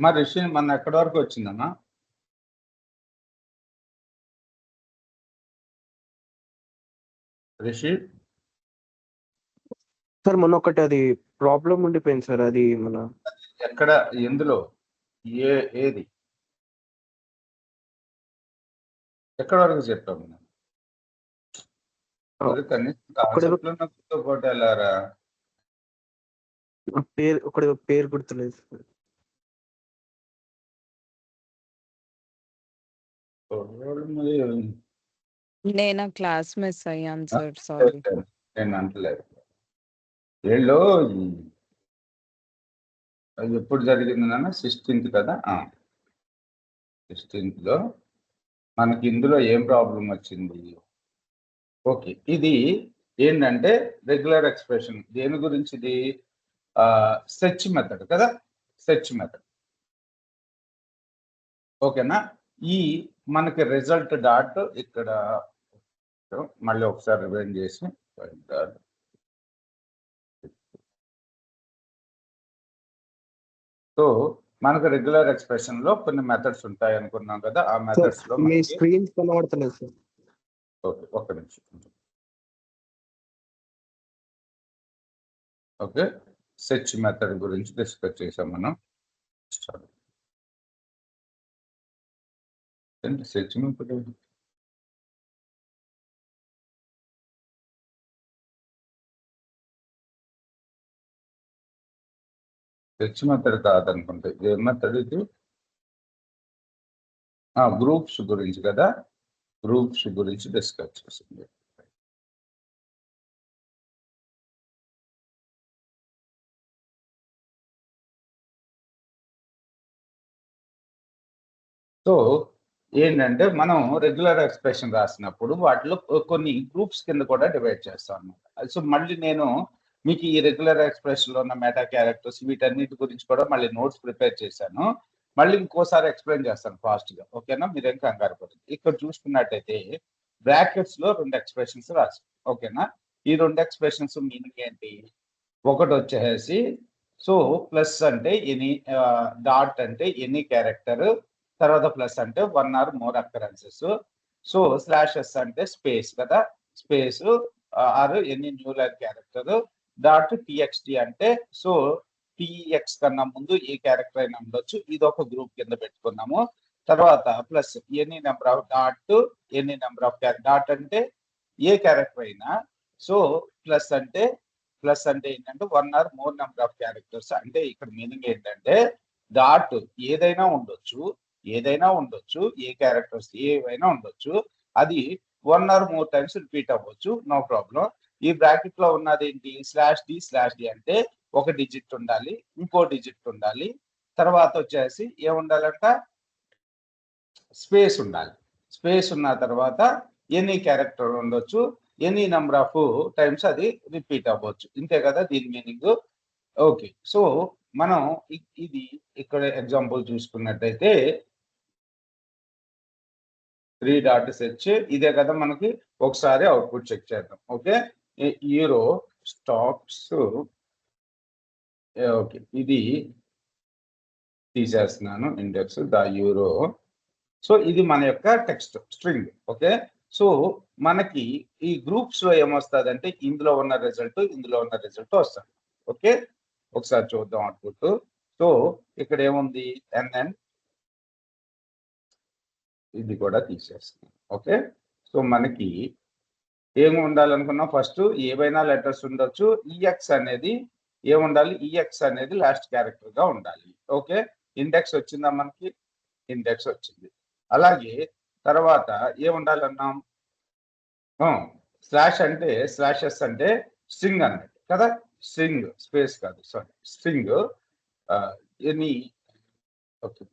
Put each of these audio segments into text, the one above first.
మరి రిషి మన ఎక్కడి వరకు వచ్చిందమ్మా? రిషి సార్ మొన్న ఒకటి అది ప్రాబ్లం ఉండిపోయింది సార్. అది మన ఎక్కడ, ఎందులో, ఏది, ఎక్కడి వరకు చెప్పాము? వెళ్ళారా? పేరు గుర్తులేదు సార్. నేను క్లాస్ మిస్ అయ్యాను సార్, సారీ. నేను అంటలేదు. వీళ్ళు ఎప్పుడు జరిగింది నాన్న? 16th కదా. 16th లో మనకి ఇందులో ఏం ప్రాబ్లం వచ్చింది? ఓకే, ఇది ఏంటంటే రెగ్యులర్ ఎక్స్ప్రెషన్. దేని గురించి ఇది? సెర్చ్ మెథడ్ కదా, సెర్చ్ మెథడ్. ఓకేనా? ఈ మనకి రిజల్ట్ డాట్ ఇక్కడ మళ్ళీ ఒకసారి రివైండ్ చేసి, సో మనకు రెగ్యులర్ ఎక్స్ప్రెషన్ లో కొన్ని మెథడ్స్ ఉంటాయి అనుకున్నాం కదా. ఆ మెథడ్స్ లో మీ స్క్రీన్ కనబడతలేదు సార్. ఓకే, ఒక్క నిమిషం. ఓకే, సెర్చ్ మెథడ్ గురించి డిస్కస్ చేసాం మనం. సెర్చ్ మెథడ్ సెర్చ్ మెథడ్ కాదనుకుంటే ఏ మెథడ్ ఇది? గ్రూప్స్ గురించి కదా, గ్రూప్స్ గురించి డిస్కస్ చేసింది. సో ఏంటంటే మనం రెగ్యులర్ ఎక్స్ప్రెషన్ రాసినప్పుడు వాటిలో కొన్ని గ్రూప్స్ కింద కూడా డివైడ్ చేస్తాం అనమాట. సో మళ్ళీ నేను మీకు ఈ రెగ్యులర్ ఎక్స్ప్రెషన్ లో ఉన్న మెటా క్యారెక్టర్స్ వీటన్నిటి గురించి కూడా మళ్ళీ నోట్స్ ప్రిపేర్ చేశాను. మళ్ళీ ఇంకోసారి ఎక్స్ప్లెయిన్ చేస్తాను ఫాస్ట్ గా. ఓకేనా? మీరేం కంగారు పడదు. ఇక్కడ చూసుకున్నట్టయితే బ్రాకెట్స్ లో 2 ఎక్స్ప్రెషన్స్ రాసి. ఓకేనా? ఈ 2 ఎక్స్ప్రెషన్స్ మీనింగ్ ఏంటి? ఒకటి వచ్చేసి సో ప్లస్ అంటే ఎనీ, డాట్ అంటే ఎనీ క్యారెక్టర్, తర్వాత ప్లస్ అంటే 1 or more occurrences. So slashes అంటే స్పేస్ కదా, space or any new line character. Dot TXT అంటే సో టీఎక్స్ కన్నా ముందు ఏ క్యారెక్టర్ అయినా ఉండొచ్చు. ఇది ఒక గ్రూప్ కింద పెట్టుకున్నాము. తర్వాత plus any number of dot, any number of dot అంటే ఏ క్యారెక్టర్ అయినా. సో ప్లస్ అంటే ఏంటంటే 1 or more number of characters. అంటే ఇక్కడ మీనింగ్ ఏంటంటే డాట్ ఏదైనా ఉండొచ్చు, ఏ క్యారెక్టర్స్ ఏవైనా ఉండొచ్చు, అది 1 or more టైమ్స్ రిపీట్ అవ్వచ్చు, నో ప్రాబ్లం. ఈ బ్రాకెట్ లో ఉన్నది ఏంటి? /d అంటే ఒక డిజిట్ ఉండాలి, ఇంకో డిజిట్ ఉండాలి, తర్వాత వచ్చేసి ఏముండాలంట? స్పేస్ ఉండాలి. స్పేస్ ఉన్న తర్వాత ఎనీ క్యారెక్టర్ ఉండొచ్చు, ఎనీ నెంబర్ ఆఫ్ టైమ్స్ అది రిపీట్ అవ్వచ్చు. ఇంతే కదా దీని మీనింగ్. ఓకే, సో మనం ఇది ఇక్కడ ఎగ్జాంపుల్ చూసుకున్నట్టయితే 3 డాట్ సెర్చ్ ఇదే కదా మనకి. ఒకసారి అవుట్పుట్ చెక్ చేద్దాం. Okay, euro stocks. ఓకే, ఇది తీసేస్తున్నాను ఇండెక్స్ ద యూరో. సో ఇది మన యొక్క టెక్స్ట్ స్ట్రింగ్. ఓకే, సో మనకి ఈ గ్రూప్స్ లో ఏమొస్తుంది అంటే ఇందులో ఉన్న రిజల్ట్ వస్తుంది. ఓకే, ఒకసారి చూద్దాం అవుట్పుట్. సో ఇక్కడ ఏముంది? ఎన్ఎన్, ఇది కూడా తీసేస్తాం. ఓకే, సో మనకి ఏమి ఉండాలనుకున్నాం? ఫస్ట్ ఏవైనా లెటర్స్ ఉండొచ్చు. ఈఎక్స్ అనేది ఏముండాలి? ఈఎక్స్ అనేది లాస్ట్ క్యారెక్టర్ గా ఉండాలి. ఓకే, ఇండెక్స్ వచ్చిందా మనకి? ఇండెక్స్ వచ్చింది. అలాగే తర్వాత ఏముండాలన్నాం? స్లాష్ అంటే స్లాషెస్ అంటే స్ట్రింగ్ అన్నట్టు కదా. స్ట్రింగ్, స్పేస్ కాదు, sorry, string any. Okay,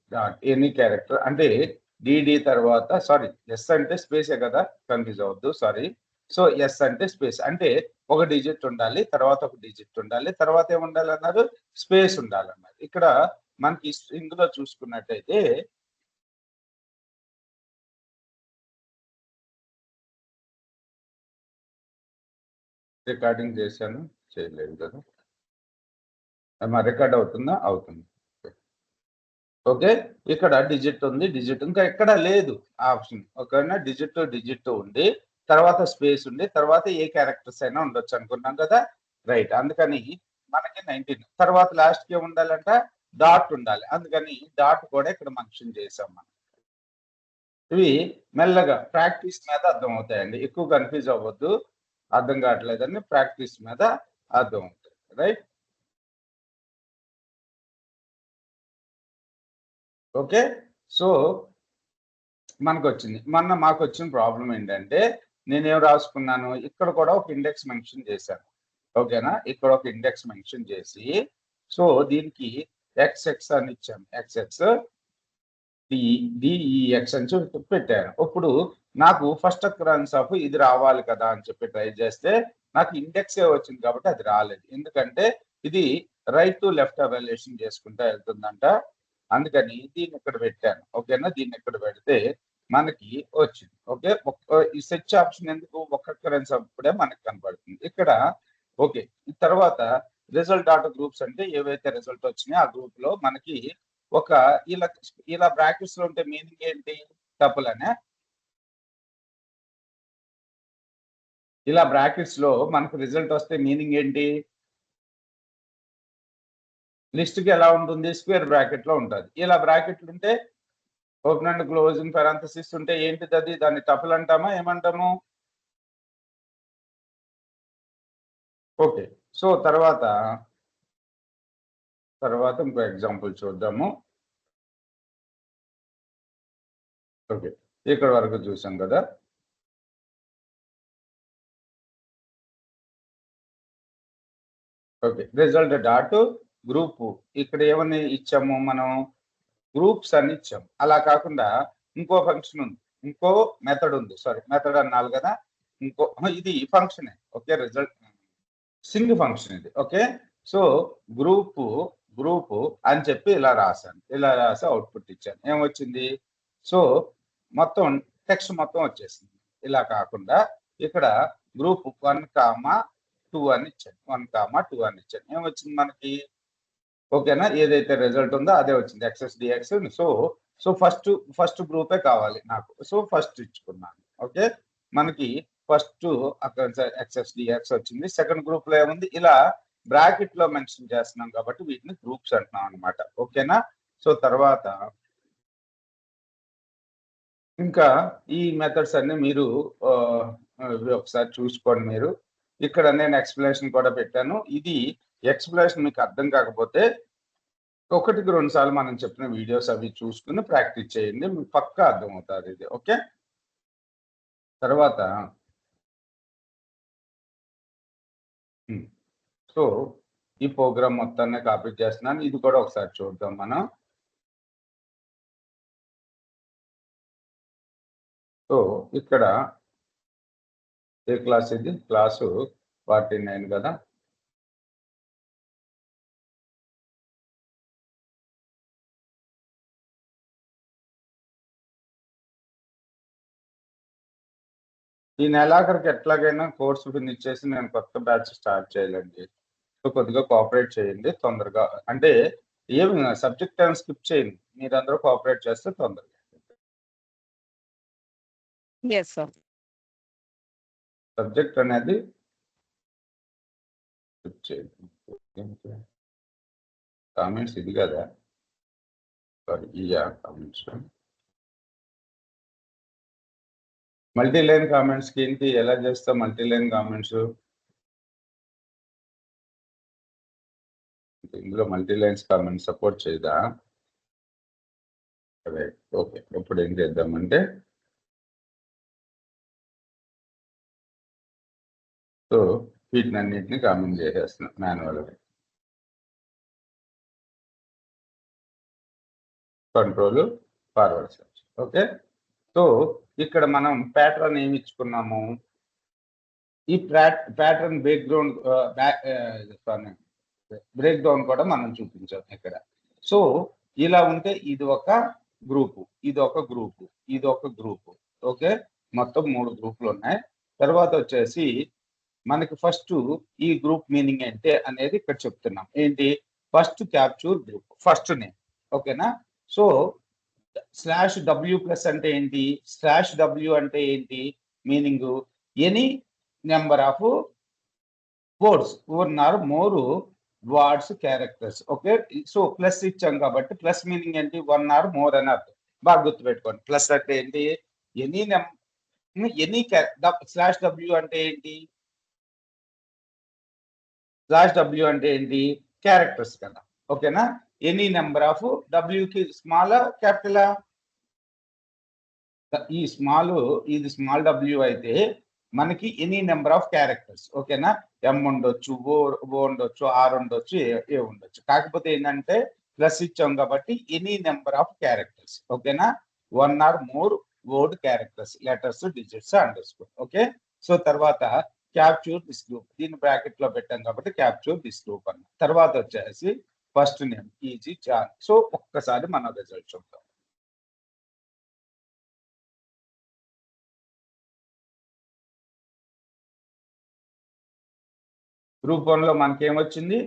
any character అంటే డిడి తర్వాత, సారీ, ఎస్ అంటే స్పేసే కదా, కన్ఫ్యూజ్ అవ్వద్దు, సారీ. సో ఎస్ అంటే స్పేస్ అంటే ఒక డిజిట్ ఉండాలి, తర్వాత ఒక డిజిట్ ఉండాలి, తర్వాత ఏముండాలన్నారు? స్పేస్ ఉండాలన్నారు. ఇక్కడ మనకి స్ట్రింగ్ లో చూసుకున్నట్టయితే రికార్డింగ్ చేశాను, చేయలేదు కదా. మా రికార్డ్ అవుతుందా? అవుతుంది. ఓకే, ఇక్కడ డిజిట్ ఉంది, డిజిట్ ఇంకా ఎక్కడ లేదు ఆప్షన్. ఓకేనా, డిజిట్ ఉండి తర్వాత స్పేస్ ఉండి తర్వాత ఏ క్యారెక్టర్స్ అయినా ఉండొచ్చు అనుకున్నాం కదా, రైట్. అందుకని మనకి 19 తర్వాత లాస్ట్ కి ఉండాలంట డాట్ ఉండాలి, అందుకని డాట్ కూడా ఇక్కడ మెన్షన్ చేసాం మనం. ఇవి మెల్లగా ప్రాక్టీస్ మీద అర్థం అవుతాయండి, ఎక్కువ కన్ఫ్యూజ్ అవ్వద్దు, అర్థం కావట్లేదని ప్రాక్టీస్ మీద అర్థం అవుతాయి, రైట్. ఓకే, సో మనకు వచ్చింది. మాకు వచ్చిన ప్రాబ్లం ఏంటంటే నేనేం రాసుకున్నాను, ఇక్కడ కూడా ఒక ఇండెక్స్ మెన్షన్ చేశాను. ఓకేనా, ఇక్కడ ఒక ఇండెక్స్ మెన్షన్ చేసి సో దీనికి ఎక్స్ఎక్స్ అని ఇచ్చాను, ఎక్స్ఎక్స్ డిఈఎక్స్ అని చెప్పి పెట్టాను. ఇప్పుడు నాకు ఫస్ట్ అకరెన్స్ ఆఫ్ ఇది రావాలి కదా అని చెప్పి ట్రై చేస్తే నాకు ఇండెక్స్ వచ్చింది కాబట్టి అది రాలేదు, ఎందుకంటే ఇది రైట్ టు లెఫ్ట్ ఎవాల్యుయేషన్ చేసుకుంటా వెళ్తుందంట, అందుకని దీన్ని ఇక్కడ పెట్టాను. ఓకేనా, దీన్ని ఇక్కడ పెడితే మనకి వచ్చింది. ఓకే, ఈ సెర్చ్ ఆప్షన్ ఎందుకు, ఒక్క అకరెన్స్ అప్పుడే మనకి కనపడుతుంది ఇక్కడ. ఓకే, తర్వాత రిజల్ట్ డాట్ గ్రూప్స్ అంటే ఏవైతే రిజల్ట్ వచ్చినాయో ఆ గ్రూప్ లో మనకి ఒక ఇలా బ్రాకెట్స్ లో ఉంటే మీనింగ్ ఏంటి, టపుల్ అనే. ఇలా బ్రాకెట్స్ లో మనకు రిజల్ట్ వస్తే మీనింగ్ ఏంటి, లిస్ట్ కి ఎలా ఉంటుంది, స్క్వేర్ బ్రాకెట్ లో ఉంటుంది. ఇలా బ్రాకెట్లు ఉంటే ఓపెన్ అండ్ క్లోజింగ్ పారాంథసిస్ ఉంటే ఏంటిది అది, దాన్ని టపుల్ అంటామా ఏమంటాము. ఓకే, సో తర్వాత ఇంకో ఎగ్జాంపుల్ చూద్దాము. ఓకే, ఇక్కడ వరకు చూసాం కదా. ఓకే, రిజల్ట్ డాట్ గ్రూప్, ఇక్కడ ఏమని ఇచ్చాము మనం, గ్రూప్స్ అని ఇచ్చాం. అలా కాకుండా ఇంకో ఫంక్షన్ ఉంది, ఇంకో మెథడ్ ఉంది, సారీ మెథడ్ అన్నాను కదా, ఇంకో ఇది function. Okay, result Singh function ఇది. ఓకే, సో గ్రూప్ అని చెప్పి ఇలా రాశాను, ఇలా రాసి అవుట్పుట్ ఇచ్చాను, ఏమొచ్చింది, సో మొత్తం టెక్స్ట్ మొత్తం వచ్చేసింది. ఇలా కాకుండా ఇక్కడ గ్రూప్ 1,2 అని ఇచ్చాను, 1,2 అని ఇచ్చాను, ఏమొచ్చింది మనకి. ఓకేనా, ఏదైతే రిజల్ట్ ఉందో అదే వచ్చింది, XSDX. సో ఫస్ట్ గ్రూపే కావాలి నాకు, సో ఫస్ట్ ఇచ్చుకున్నాను. ఓకే, మనకి ఫస్ట్ అక్కడ XSDX వచ్చింది, సెకండ్ గ్రూప్ లో ఏముంది, ఇలా బ్రాకెట్ లో మెన్షన్ చేస్తున్నాం కాబట్టి వీటిని గ్రూప్స్ అంటున్నాం అనమాట. ఓకేనా, సో తర్వాత ఇంకా ఈ మెథడ్స్ అన్ని మీరు ఒకసారి చూసుకోండి. మీరు ఇక్కడ నేను ఎక్స్ప్లెనేషన్ కూడా పెట్టాను, ఇది ఎక్స్ప్లెనేషన్ మీకు అర్థం కాకపోతే 1-2 సార్లు మనం చెప్పిన వీడియోస్ అవి చూసుకుని ప్రాక్టీస్ చేయండి, మీకు పక్కా అర్థం అవుతుంది ఇది. ఓకే, తర్వాత సో ఈ ప్రోగ్రామ్ మొత్తాన్ని కాపీ చేస్తున్నాను, ఇది కూడా ఒకసారి చూద్దాం మనం. సో ఇక్కడ ఏ క్లాస్ ఇది, క్లాసు 49 కదా. ఈ నెలాఖరికి ఎట్లాగైనా కోర్సు ఫినిష్ చేసి నేను కొత్త బ్యాచ్ స్టార్ట్ చేయాలండి, సో కొద్దిగా కోఆపరేట్ చేయండి తొందరగా, అంటే ఏమి సబ్జెక్ట్ టైం స్కిప్ చేయండి, మీరందరూ కోఆపరేట్ చేస్తే తొందరగా. Yes, sir. సబ్జెక్ట్ అనేది స్కిప్ చేయండి. కామెంట్స్ ఇది కదా, సారీ ఇయా కామెంట్స్, మల్టీ లైన్ కామెంట్స్ కి ఏంటి, ఎలా చేస్తాం మల్టీ లైన్ కామెంట్స్, ఇందులో మల్టీ లైన్స్ కామెంట్స్ సపోర్ట్ చేయదా. రైట్, ఓకే, ఇప్పుడు ఏం చేద్దామంటే సో వీటిని అన్నింటినీ కామెంట్ చేసేస్తున్నాం మాన్యువల్గా, control forward slash. Okay, so ఇక్కడ మనం ప్యాటర్న్ ఏమి ఇచ్చుకున్నాము, ఈ ప్యాటర్న్ బ్రేక్ డౌన్ కూడా మనం చూపించాం ఇక్కడ. సో ఇలా ఉంటే ఇది ఒక గ్రూపు, ఇది ఒక గ్రూపు, ఇది ఒక గ్రూపు. ఓకే, మొత్తం 3 గ్రూపులు ఉన్నాయి. తర్వాత వచ్చేసి మనకి ఫస్ట్ ఈ గ్రూప్ మీనింగ్ ఏంటి అనేది ఇక్కడ చెప్తున్నాం, ఏంటి, first capture group, first name. ఓకేనా, సో /w+ అంటే ఏంటి, /w అంటే ఏంటి meaning, any number of words, 1 or more words characters. Okay, so plus ఇచ్చాం కాబట్టి ప్లస్ మీనింగ్ ఏంటి, 1 or more అని అర్థం. బాగా గుర్తుపెట్టుకోండి. ప్లస్ అంటే ఏంటి, ఎనీ ఎనీ /w అంటే ఏంటి, /w అంటే ఏంటి క్యారెక్టర్స్ కదా. ఓకేనా, ఎనీ నెంబర్ ఆఫ్ డబ్ల్యూకి స్మాల్ క్యాపిటల్, ఈ ఇది స్మాల్ డబ్ల్యూ అయితే మనకి ఎనీ నెంబర్ ఆఫ్ క్యారెక్టర్స్. ఓకేనా, ఎం ఉండొచ్చు, ఓ ఉండొచ్చు, ఆర్ ఉండొచ్చు, ఏ ఉండొచ్చు. కాకపోతే ఏంటంటే ప్లస్ ఇచ్చాం కాబట్టి ఎనీ నెంబర్ ఆఫ్ క్యారెక్టర్స్. ఓకేనా, 1 or more word characters, letters, digits, underscore. Okay, so తర్వాత క్యాప్చూర్ దిస్ గ్రూప్, దీన్ని బ్రాకెట్ లో పెట్టాం కాబట్టి క్యాప్చూర్ దిస్ గ్రూప్ అన్న. తర్వాత వచ్చేసి first name is John. So ఒక్కసారి మన రిజల్ట్ చూద్దాం. గ్రూప్ 1 లో మనకేమొచ్చింది,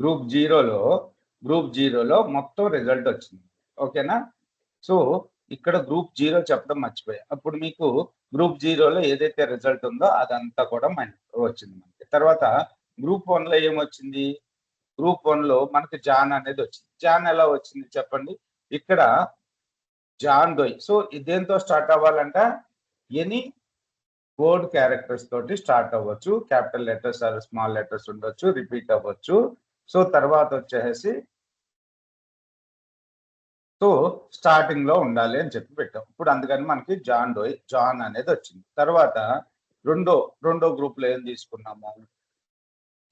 గ్రూప్ 0లో మొత్తం రిజల్ట్ వచ్చింది. ఓకేనా, సో ఇక్కడ గ్రూప్ 0 చెప్పడం మర్చిపోయా. అప్పుడు మీకు గ్రూప్ 0లో ఏదైతే రిజల్ట్ ఉందో అదంతా కూడా వచ్చింది మనకి. తర్వాత గ్రూప్ 1లో ఏమొచ్చింది, గ్రూప్ 1లో మనకి జాన్ అనేది వచ్చింది. జాన్ ఎలా వచ్చింది చెప్పండి, ఇక్కడ జాన్ దోయ్. సో దేంతో స్టార్ట్ అవ్వాలంట, ఎనీ వర్డ్ క్యారెక్టర్స్ తోటి స్టార్ట్ అవ్వచ్చు. Capital letters or small letters ఉండొచ్చు, రిపీట్ అవ్వచ్చు. సో తర్వాత వచ్చేసి సో స్టార్టింగ్ లో ఉండాలి అని చెప్పి పెట్టాం. ఇప్పుడు అందుకని మనకి జాన్ అనేది వచ్చింది. తర్వాత రెండో గ్రూప్ లో ఏం తీసుకున్నాము,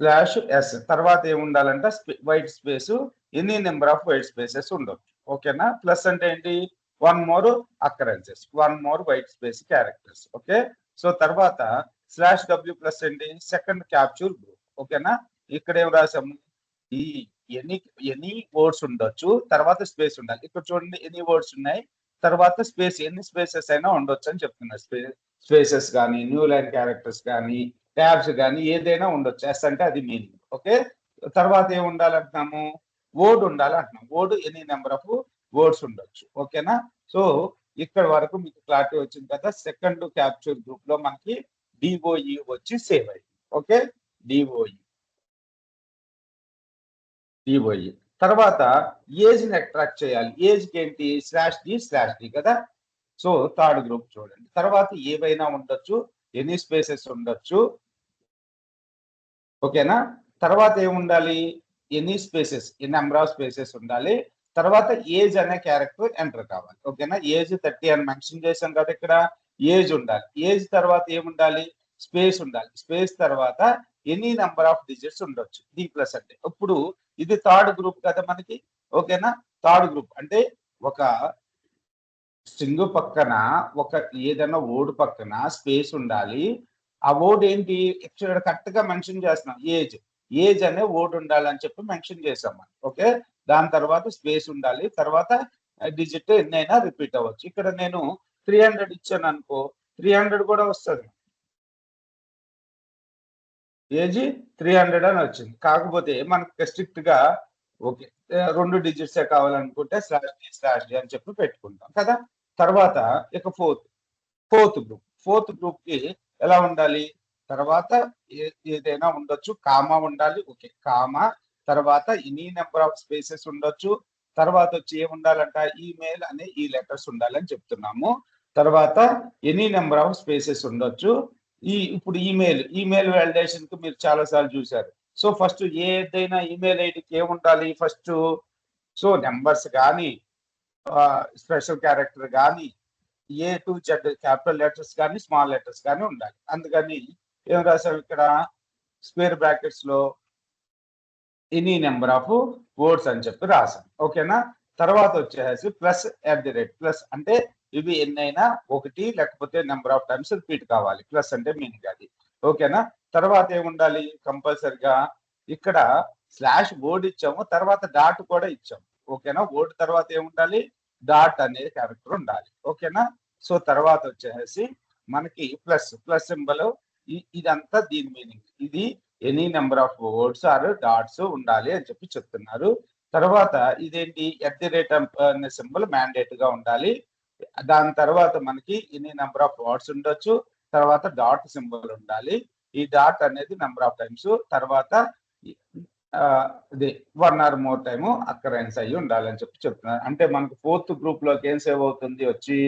/s. తర్వాత ఏమి ఉండాలంటే white space, any number off white spaces ఉండొచ్చు. ఓకేనా, ప్లస్ అంటే ఏంటి, 1 more occurrences, 1 more white space characters. Okay, so తర్వాత /w+ ఏంటి, సెకండ్ క్యాప్చూర్ గ్రూప్. ఓకేనా, ఇక్కడ ఏం రాసాము, ఈ ఎనీ వర్డ్స్ ఉండొచ్చు, తర్వాత స్పేస్ ఉండాలి. ఇక్కడ చూడండి ఎనీ వర్డ్స్ ఉన్నాయి, తర్వాత స్పేస్, ఎన్ని స్పేసెస్ అయినా ఉండొచ్చు అని చెప్తున్నారు. స్పేసెస్ కానీ, న్యూ లైన్ క్యారెక్టర్స్ కానీ, ట్యాబ్స్ కానీ ఏదైనా ఉండొచ్చు. ఎస్ అంటే అది మీనింగ్. ఓకే, తర్వాత ఏం ఉండాలంటున్నాము, వర్డ్ ఉండాలి అంటున్నాం. Word any number of words ఉండొచ్చు. ఓకేనా, సో ఇక్కడ వరకు మీకు క్లారిటీ వచ్చింది కదా. సెకండ్ క్యాప్చర్ గ్రూప్ లో మనకి డిఓఈ వచ్చి సేవ్ అయింది. Okay, DOE. తర్వాత ఏజ్ ని అట్రాక్ట్ చేయాలి. ఏజ్ కి ఏంటి, /d కదా. సో థర్డ్ గ్రూప్ చూడండి. తర్వాత ఏవైనా ఉండొచ్చు, ఎనీ స్పేసెస్ ఉండొచ్చు. ఓకేనా, తర్వాత ఏముండాలి, any spaces, number of spaces ఉండాలి. తర్వాత ఏజ్ అనే క్యారెక్టర్ ఎంటర్ కావాలి. ఓకేనా, ఏజ్ 30 అని మెన్షన్ చేశాం కదా. ఇక్కడ ఏజ్ ఉండాలి. ఏజ్ తర్వాత ఏముండాలి, స్పేస్ ఉండాలి. స్పేస్ తర్వాత ఎనీ నెంబర్ ఆఫ్ డిజిట్స్ ఉండొచ్చు, D+ అంటే. ఇప్పుడు ఇది థర్డ్ గ్రూప్ కదా మనకి. ఓకేనా, థర్డ్ గ్రూప్ అంటే ఒక స్ట్రింగ్ పక్కన ఒక ఏదైనా వర్డ్ పక్కన స్పేస్ ఉండాలి. ఆ వర్డ్ ఏంటి, ఇక్కడ కరెక్ట్ గా మెన్షన్ చేస్తున్నాం, ఏజ్ అనే వర్డ్ ఉండాలని చెప్పి మెన్షన్ చేసాం మనం. ఓకే, దాని తర్వాత స్పేస్ ఉండాలి. తర్వాత డిజిట్ ఎన్నైనా రిపీట్ అవ్వచ్చు. ఇక్కడ నేను 300 ఇచ్చాను అనుకో, 300 కూడా వస్తుంది. ఏజ్ 300 అని వచ్చింది. కాకపోతే మనకి స్ట్రిక్ట్ గా ఓకే 2 డిజిట్సే కావాలనుకుంటే /d అని చెప్పి పెట్టుకుంటాం కదా. తర్వాత ఇక ఫోర్త్ గ్రూప్ కి ఎలా ఉండాలి, తర్వాత ఏదైనా ఉండొచ్చు, కామా ఉండాలి. ఓకే, కామా తర్వాత ఎనీ నెంబర్ ఆఫ్ స్పేసెస్ ఉండొచ్చు. తర్వాత వచ్చి ఏముండాలంట, ఈమెయిల్ అనే ఈ లెటర్స్ ఉండాలని చెప్తున్నాము. తర్వాత ఎనీ నెంబర్ ఆఫ్ స్పేసెస్ ఉండొచ్చు. ఇప్పుడు ఈమెయిల్ వాలిడేషన్ కు మీరు చాలా సార్లు చూసారు. సో ఫస్ట్ ఏదైనా ఈమెయిల్ ఐడికి ఏముండాలి ఫస్ట్, సో నెంబర్స్ కానీ, స్పెషల్ క్యారెక్టర్ కానీ, A to Z capital letters కానీ, స్మాల్ లెటర్స్ కానీ ఉండాలి. అందుకని ఏం రాసాం ఇక్కడ, స్క్వేర్ బ్రాకెట్స్ లో ఎనీ నెంబర్ ఆఫ్ వర్డ్స్ అని చెప్పి రాసాం. ఓకేనా, తర్వాత వచ్చేసి +@ అంటే ఇవి ఎన్నైనా ఒకటి లేకపోతే నెంబర్ ఆఫ్ టైమ్స్ రిపీట్ కావాలి. ప్లస్ అంటే మీనింగ్ అది. ఓకేనా, తర్వాత ఏముండాలి కంపల్సరిగా, ఇక్కడ /వర్డ్ ఇచ్చాము, తర్వాత డాట్ కూడా ఇచ్చాము. ఓకేనా, వర్డ్ తర్వాత ఏముండాలి, డాట్ అనే క్యారెక్టర్ ఉండాలి. ఓకేనా, సో తర్వాత వచ్చేసి మనకి ప్లస్ సింబల్, ఇదంతా దీని మీనింగ్. ఇది any number of words or dots ఉండాలి అని చెప్పి చెప్తున్నారు. తర్వాత ఇదేంటి @ అనే సింబల్ మ్యాండేట్ గా ఉండాలి. దాని తర్వాత మనకి ఇన్ని నెంబర్ ఆఫ్ వర్డ్స్ ఉండొచ్చు. తర్వాత డాట్ సింబల్ ఉండాలి. ఈ డాట్ అనేది నెంబర్ ఆఫ్ టైమ్స్ తర్వాత ఇది 1 ఆర్ మోర్ టైమ్ అక్కరెన్స్ అయ్యి ఉండాలని చెప్తున్నారు. అంటే మనకు 4th గ్రూప్ లోకి ఏం సేవ్ అవుతుంది వచ్చి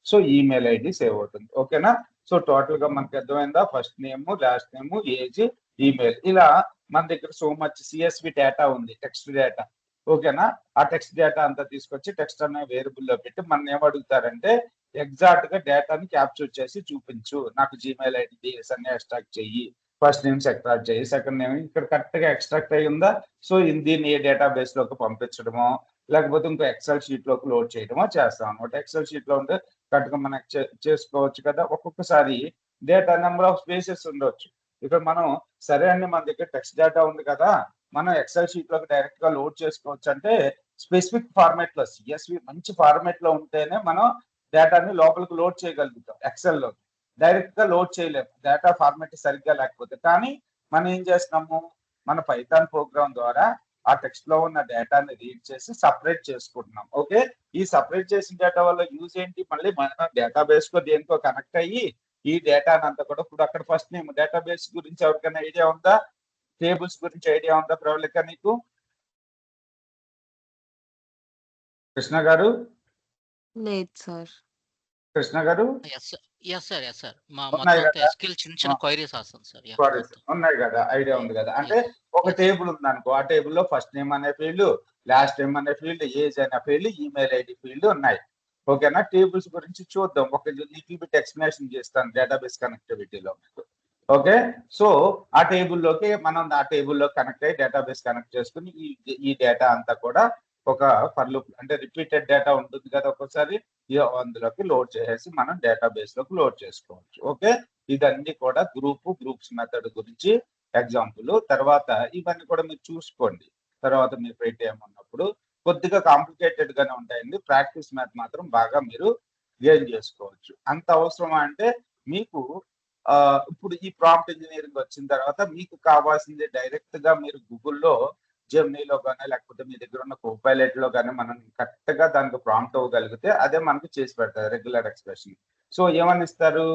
సో ఈమెయిల్ ఐడి సేవ్ అవుతుంది. ఓకేనా? సో టోటల్ గా మనకి అర్థమైందా? First name, last name, age, email ఇలా మన దగ్గర సో మచ్ CSV డేటా ఉంది, టెక్స్ట్ డేటా. ఓకేనా? ఆ టెక్స్ట్ డేటా అంతా తీసుకొచ్చి టెక్స్ట్ అనే వేరియబుల్ లో పెట్టి మనం ఏమడుగుతారంటే ఎగ్జాక్ట్ గా డేటాని క్యాప్చర్ చేసి చూపించు. నాకు జీమెయిల్ ఐడి డీటెయిల్స్ అన్ని ఎక్స్ట్రాక్ట్ చెయ్యి. ఫస్ట్ నేమ్స్ ఎక్స్ట్రాక్ట్ చేయి, సెకండ్ నేమ్ ఇక్కడ కరెక్ట్ గా ఎక్స్ట్రాక్ట్ అయ్యి ఉందా? సో దీన్ని ఏ డేటాబేస్ లోకి పంపించడమో లేకపోతే ఇంకో ఎక్సెల్ షీట్ లోకి లోడ్ చేయడమో చేస్తాం అనమాట. ఎక్సెల్ షీట్ లో ఉంటే కరెక్ట్ గా మనం చేసుకోవచ్చు కదా. ఒక్కొక్కసారి డేటా నెంబర్ ఆఫ్ స్పేసెస్ ఉండొచ్చు. ఇక్కడ మనం సరే అండి మన దగ్గర టెక్స్ట్ డేటా ఉంది కదా, మనం ఎక్సెల్ షీట్ లోకి డైరెక్ట్ గా లోడ్ చేసుకోవచ్చు అంటే స్పెసిఫిక్ ఫార్మాట్ లో CSV మంచి ఫార్మాట్ లో ఉంటేనే మనం డేటాని లోపలికి లోడ్ చేయగలుగుతాం. ఎక్సెల్ లో డైరెక్ట్ గా లోడ్ చేయలేము డేటా ఫార్మాట్ సరిగ్గా లేకపోతే. కానీ మనం ఏం చేస్తున్నాము, మన పైథాన్ ప్రోగ్రామ్ ద్వారా ఆ టెక్స్ట్ లో ఉన్న డేటాని రీడ్ చేసి సపరేట్ చేసుకుంటున్నాం. ఓకే, ఈ సపరేట్ చేసిన డేటా వల్ల యూజ్ ఏంటి, మళ్ళీ మన డేటాబేస్ కో దేనికో కనెక్ట్ అయ్యి ఈ డేటా అంతా కూడా ఇప్పుడు అక్కడ ఫస్ట్ నేమ్ డేటాబేస్ గురించి ఎవరికైనా ఐడియా ఉందా? టేబుల్స్ గురించి ఐడియా ఉందా ప్రవళిక నీకు? కృష్ణ గారు? లేదు సార్. కృష్ణ గారు ఎస్ సార్. ఉన్నాయి మొత్తం అంతా కదా, SQL చిన్న క్వైరీస్ రాస్తాను సార్. క్వరీస్ మొత్తం. ఉన్నాయి కదా, ఐడియా ఉంది కదా. అంటే ఎస్ ఒక టేబుల్ ఉంది అనుకో, ఆ టేబుల్ లో ఫస్ట్ నేమ్ అనే ఫీల్డ్, లాస్ట్ నేమ్ అనే ఫీల్డ్, ఏజ్ అనే ఫీల్డ్, ఈమెయిల్ ఐడి ఫీల్డ్ ఉన్నాయి. ఓకేనా? టేబుల్స్ గురించి చూద్దాం, ఒక లిటిల్ బిట్ ఎక్స్ప్లెనేషన్ చేస్తాను డేటాబేస్ కనెక్టివిటీలో. ఓకే, సో ఆ టేబుల్లోకి మనం ఆ టేబుల్లో కనెక్ట్ అయ్యి డేటాబేస్ కనెక్ట్ చేసుకుని ఈ డేటా అంతా కూడా ఒక ఫర్ లూప్ అంటే రిపీటెడ్ డేటా ఉంటుంది కదా ఒక్కోసారి, అందులోకి లోడ్ చేసేసి మనం డేటాబేస్ లోకి లోడ్ చేసుకోవచ్చు. ఓకే, ఇదన్నీ కూడా గ్రూప్స్ మెథడ్ గురించి ఎగ్జాంపుల్. తర్వాత ఇవన్నీ కూడా మీరు చూసుకోండి తర్వాత మీరు ఫ్రీ టైం ఉన్నప్పుడు. కొద్దిగా కాంప్లికేటెడ్ గానే ఉంటాయండి, ప్రాక్టీస్ మ్యాథ్ మాత్రం బాగా మీరు గెయిన్ చేసుకోవచ్చు. అంత అవసరమా అంటే మీకు ఇప్పుడు ఈ ప్రాంప్ట్ ఇంజనీరింగ్ వచ్చిన తర్వాత మీకు కావాల్సింది డైరెక్ట్ గా మీరు గూగుల్లో జెమినీలో కానీ లేకపోతే మీ దగ్గర ఉన్న కోపైలట్ లో కానీ మనం కరెక్ట్ గా దానికి ప్రాంప్ట్ అవ్వగలిగితే అదే మనకు చేసి పెడతారు రెగ్యులర్ ఎక్స్ప్రెషన్. సో ఏమని ఇస్తారు,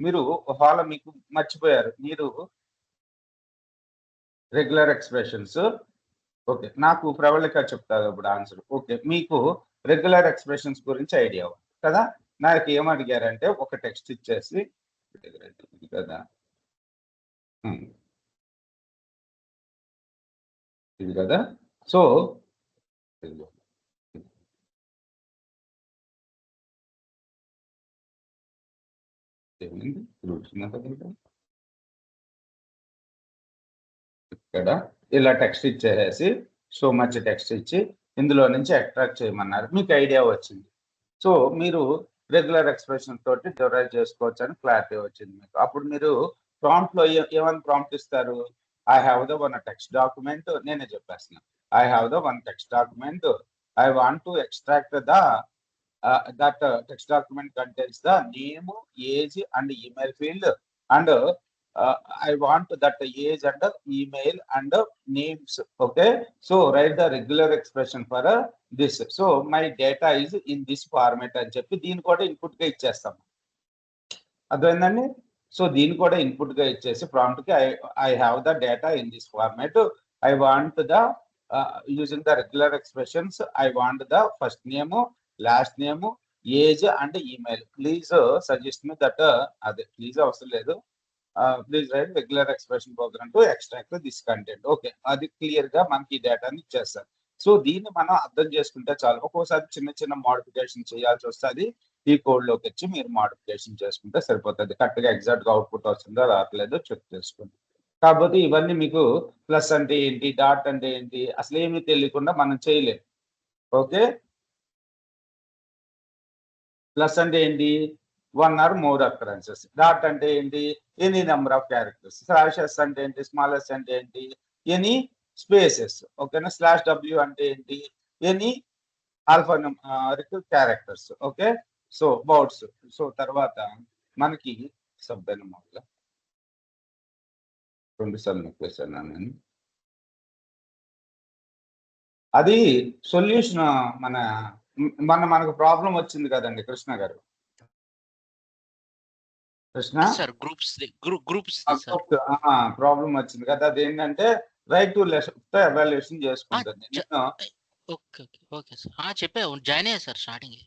మీరు హాల్ మీకు మర్చిపోయారు, మీరు రెగ్యులర్ ఎక్స్ప్రెషన్స్. ఓకే, నాకు ప్రవళిక చెప్తారు ఇప్పుడు ఆన్సర్. ఓకే, మీకు రెగ్యులర్ ఎక్స్ప్రెషన్స్ గురించి ఐడియా కదా. నాకు ఏమడిగారంటే ఒక టెక్స్ట్ ఇచ్చేసి కదా, ఇది కదా. సో ఇక్కడ ఇలా టెక్స్ట్ ఇచ్చేసి సో మచ్ టెక్స్ట్ ఇచ్చి ఇందులో నుంచి ఎక్స్ట్రాక్ట్ చేయమన్నారు, మీకు ఐడియా వచ్చింది. సో మీరు రెగ్యులర్ ఎక్స్ప్రెషన్ తోటి డెరైవ్ చేసుకోవచ్చు అని క్లారిటీ వచ్చింది మీకు. అప్పుడు మీరు ప్రాంప్ట్ లో ఏమని ప్రాంప్ట్ ఇస్తారు, I have the one text document. నేనే చెప్పేస్తున్నా, I have the one text document, I want to extract the that text document contains the name, age and email field, and I want that age and email and names. Okay, so write the regular expression for this. So my data is in this format అని చెప్పి దీన్ని కూడా input గా ఇచ్చేస్తాం. అర్థమైందండి? So దీన్ని కూడా input గా ఇచ్చేసి ప్రాంప్ట్ కి I have the data in this format, I want the using the regular expressions, I want the first name, last name, age and email. Please suggest me that, అదే please అవసరం లేదు, please write regular expression program to extract this content. Okay, అది clear గా మనకి ఈ డేటాని ఇచ్చేస్తారు. So దీన్ని మనం అర్థం చేసుకుంటే చాలు. ఒక్కోసారి చిన్న చిన్న మోడిఫికేషన్ చేయాల్సి వస్తుంది, ఈ కోడ్ లోకి వచ్చి మీరు మోడిఫికేషన్ చేసుకుంటే సరిపోతుంది. కరెక్ట్ గా ఎగ్జాక్ట్ గా అవుట్పుట్ వస్తుందో రావట్లేదో చెక్ చేసుకోండి. కాకపోతే ఇవన్నీ మీకు ప్లస్ అంటే ఏంటి, డాట్ అంటే ఏంటి అసలు ఏమీ తెలియకుండా మనం చేయలేము. ఓకే, ప్లస్ అంటే ఏంటి, 1 or more అకరెన్సెస్. డాట్ అంటే ఏంటి, any number of characters. Slashes అంటే ఏంటి, స్మాలెస్ అంటే ఏంటి, ఎనీ స్పేసెస్. ఓకేనా, /w అంటే ఏంటి, any alphanumeric characters. Okay, so bouts. So తర్వాత మనకి సబ్బైన మొదల 2 సార్లు నొక్కేసాను నేను. అది సొల్యూషన్ మనకు ప్రాబ్లం వచ్చింది కదండి కృష్ణ గారు. Krishna sir groups sir problem వచ్చింది కదా, అదేంటంటే రైట్ టు లెఫ్ట్ ఎవాల్యుయేషన్ చేసుకుంటుంది. నేను ఓకే ఓకే సార్ చెప్పా జాయిన్ అయ్యా సార్ స్టార్టింగ్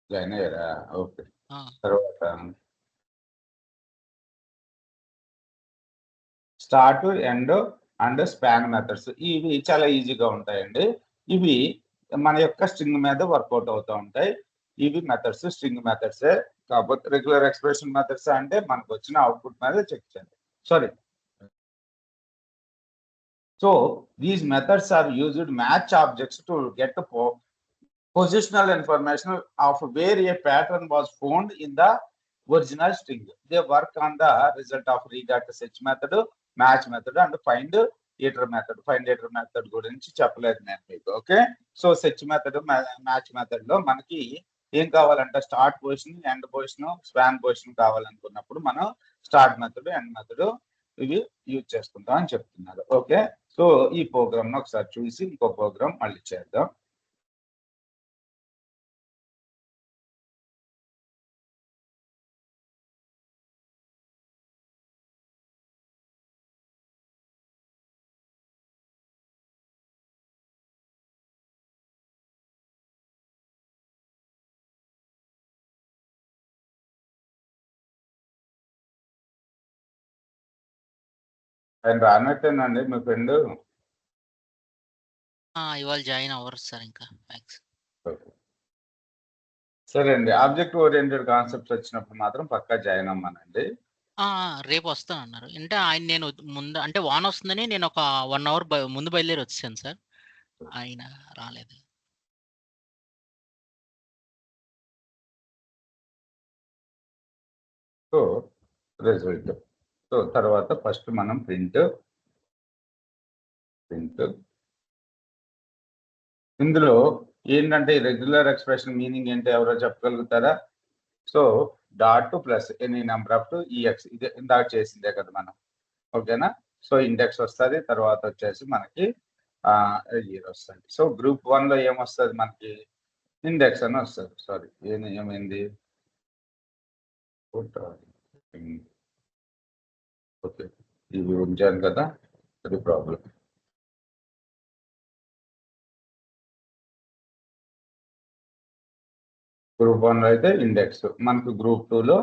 జాయిన్ అయ్యారా? ఓకే. తర్వాత start, end and span methods ఇవి చాలా ఈజీగా ఉంటాయండి. ఇవి మన యొక్క స్ట్రింగ్ మీద వర్కౌట్ అవుతూ ఉంటాయి. ఇవి మెథడ్స్ స్ట్రింగ్ మెథడ్సే, కాకపోతే రెగ్యులర్ ఎక్స్ప్రెషన్ మెథడ్స్ అంటే మనకు వచ్చిన అవుట్పుట్ మీద చెక్ చేయండి. Sorry. So these methods are used match objects to get positional information of where a pattern was found in the original string. They work on the result of read.search method, match method and find iter method. Find iter method గురించి చెప్పలేదు నేను మీకు. Okay. So search method, match method లో మనకి ఏం కావాలంటే start position, end position, span position కావాలనుకున్నప్పుడు మనం స్టార్ట్ మెథడ్, ఎండ్ మెథడ్ ఇవి యూజ్ చేసుకుంటాం అని చెప్తున్నారు. ఓకే. సో ఈ ప్రోగ్రామ్ ఒకసారి చూసి ఇంకో ప్రోగ్రామ్ మళ్ళీ చేద్దాం. ఆయన రానట్టేనండి మీ ఫ్రెండ్? ఇవాళ జాయిన్ అవ్వరు సార్ ఇంకా. థ్యాంక్స్. సరే అండి. ఆబ్జెక్ట్ ఓరియంటెడ్ కాన్సెప్ట్స్ వచ్చినప్పుడు మాత్రం పక్కా జాయిన్ అవ్వమనండి. రేపు వస్తానన్నారు. అంటే ఆయన నేను ముందు అంటే వాన్ వస్తుందని నేను ఒక 1 అవర్ ముందు బయలుదేరి వచ్చాను సార్. ఆయన రాలేదు. So result. సో తర్వాత ఫస్ట్ మనం ప్రింట్ ఇందులో ఏంటంటే రెగ్యులర్ ఎక్స్ప్రెషన్ మీనింగ్ ఏంటి ఎవరో చెప్పగలుగుతారా? So dot plus any number of EX, ఇది ఇందాక చేసిందే కదా మనం. ఓకేనా? సో ఇండెక్స్ వస్తుంది, తర్వాత వచ్చేసి మనకి ఇయర్ వస్తుంది. సో గ్రూప్ 1 లో ఏమొస్తుంది మనకి? ఇండెక్స్ అని వస్తుంది. సారీ, ఏమైంది? ఓకే, ఇవి ఉంచాను కదా, అది ప్రాబ్లం. గ్రూప్ 1 లో అయితే ఇండెక్స్, మనకు గ్రూప్ 2 లో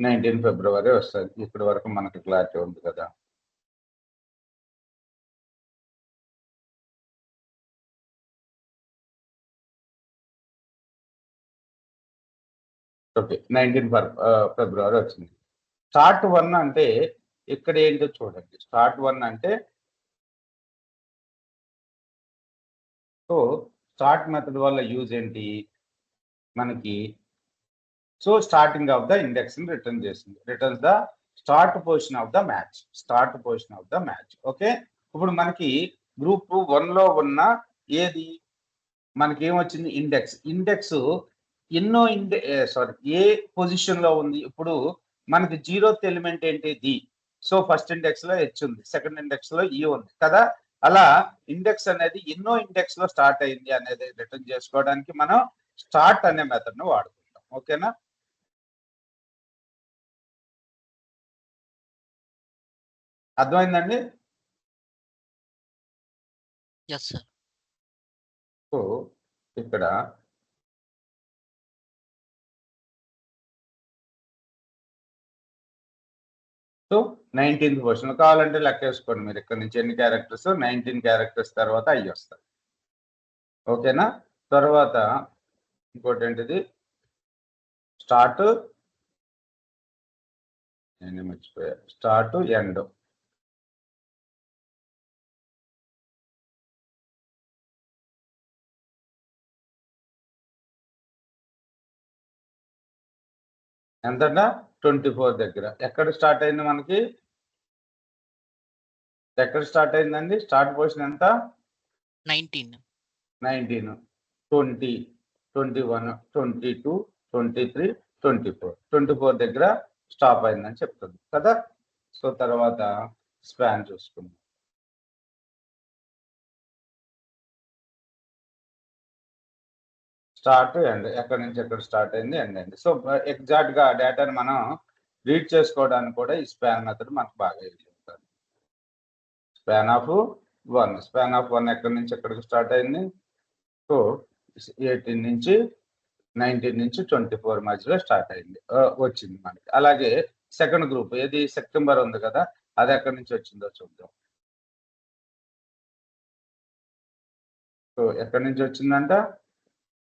19 ఫిబ్రవరి వస్తుంది. ఇప్పటి వరకు మనకు క్లారిటీ ఉంది కదా. ఓకే, 19 ఫిబ్రవరి వచ్చింది. స్టార్ట్ 1 అంటే ఇక్కడ ఏంటో చూడండి. స్టార్ట్ 1 అంటే సో స్టార్ట్ మెథడ్ వల్ల యూజ్ ఏంటి మనకి? So starting of the index ని రిటర్న్ చేసింది. Returns the start position of the match. Start position of the match. Okay. ఇప్పుడు మనకి గ్రూప్ 1 లో ఉన్న ఏది మనకి ఏమొచ్చింది? ఇండెక్స్. ఇండెక్స్ ఎన్నో ఏ పొజిషన్ లో ఉంది? ఇప్పుడు మనకి 0th ఎలిమెంట్ ఏంటి? ది. సో ఫస్ట్ ఇండెక్స్ లో హెచ్ ఉంది, సెకండ్ ఇండెక్స్ లో ఈ ఉంది కదా. అలా ఇండెక్స్ అనేది ఎన్నో ఇండెక్స్ లో స్టార్ట్ అయింది అనేది రిటర్న్ చేసుకోవడానికి మనం స్టార్ట్ అనే మెథడ్ ను వాడుకుంటాం. ఓకేనా? అర్థమైందండి? Yes sir. సో ఇక్కడ సో 19th క్వశ్చన్ కావాలంటే లెక్కేసుకోండి మీరు. ఇక్కడ నుంచి ఎన్ని క్యారెక్టర్స్? 19 క్యారెక్టర్స్ తర్వాత అయ్యి వస్తాయి. ఓకేనా? తర్వాత ఇంకోటి ఏంటిది? స్టార్ట్, నేను మర్చిపోయా, స్టార్ట్ ఎండ్. ఎంతన్నా? 24 దగ్గర. ఎక్కడ స్టార్ట్ అయింది మనకి? ఎక్కడ స్టార్ట్ అయిందండి? స్టార్ట్ పొజిషన్ ఎంత? 19, 20, 21, 22, 23, 24 దగ్గర స్టాప్ అయిందని చెప్తుంది కదా. సో తర్వాత స్పాన్ చూసుకుందాం. స్టార్ట్ ఎండ్, ఎక్కడి నుంచి ఎక్కడ స్టార్ట్ అయింది ఎండ్ అయింది. సో ఎగ్జాక్ట్ గా డేటాని మనం రీడ్ చేసుకోవడానికి కూడా ఈ స్పాన్ మెథడ్ మనకు బాగా యూజ్ అవుతుంది. స్పాన్ ఆఫ్ 1, స్పాన్ ఆఫ్ 1 ఎక్కడి నుంచి ఎక్కడికి స్టార్ట్ అయింది. సో 18 నుంచి 19 నుంచి 24 మధ్యలో స్టార్ట్ అయింది, వచ్చింది మనకి. అలాగే సెకండ్ గ్రూప్ ఏది సెప్టెంబర్ ఉంది కదా, అది ఎక్కడి నుంచి వచ్చిందో చూద్దాం. సో ఎక్కడి నుంచి వచ్చిందంట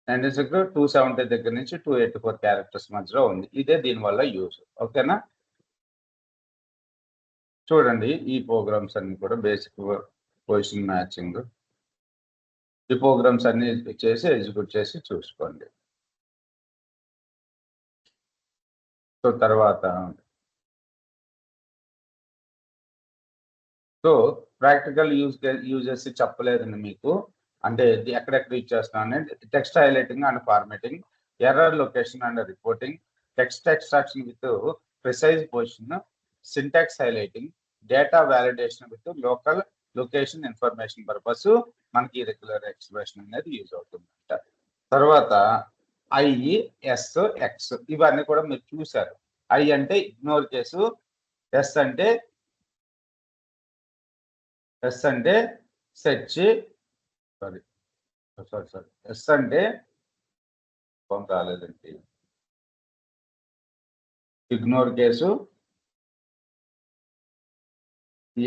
96 270 దగ్గర నుంచి 284 క్యారెక్టర్స్ మధ్యలో ఉంది. ఇదే దీనివల్ల యూజ్. ఓకేనా. చూడండి ఈ ప్రోగ్రామ్స్ అన్ని కూడా బేసిక్ పొజిషన్ మ్యాచింగ్, ఈ ప్రోగ్రామ్స్ అన్ని చేసి ఎగ్జిక్యూట్ చేసి చూసుకోండి. సో తర్వాత ప్రాక్టికల్ యూజెస్ చెప్పలేదండి మీకు. అంటే ఎక్కడెక్కడ ఇచ్చేస్తున్నాను, text highlighting and formatting, error location and reporting, text extraction with precise position, syntax highlighting, data validation with local location information purpose మనకి రెగ్యులర్ ఎక్స్ప్రెషన్ అనేది యూజ్ అవుతుందంట. తర్వాత ఐ, ఎస్, ఎక్స్ ఇవన్నీ కూడా మీరు చూసారు. ఐ అంటే ఇగ్నోర్ కేసు, ఎస్ అంటే సెర్చ్, సారీ ఎస్ అంటే రాలేదండి, ఇగ్నోర్ కేసు,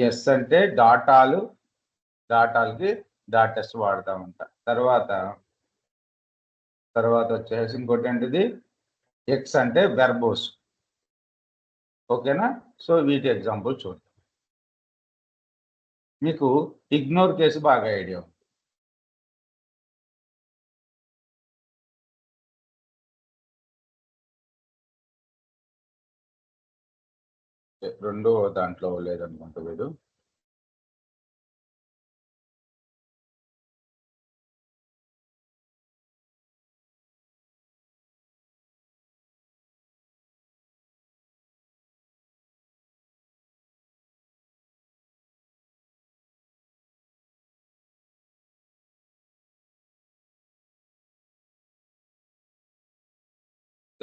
ఎస్ అంటే డాటాలకి డాటెస్ వాడుతూ ఉంటా. తర్వాత వచ్చేసి ఇంకోటి ఏంటిది ఎక్స్ అంటే వెర్బోస్. ఓకేనా. సో వీటి ఎగ్జాంపుల్ చూద్దాం. మీకు ఇగ్నోర్ కేసు బాగా ఐడియా ఉంది. రెండో దాంట్లో లేదనుకుంటా వీడు.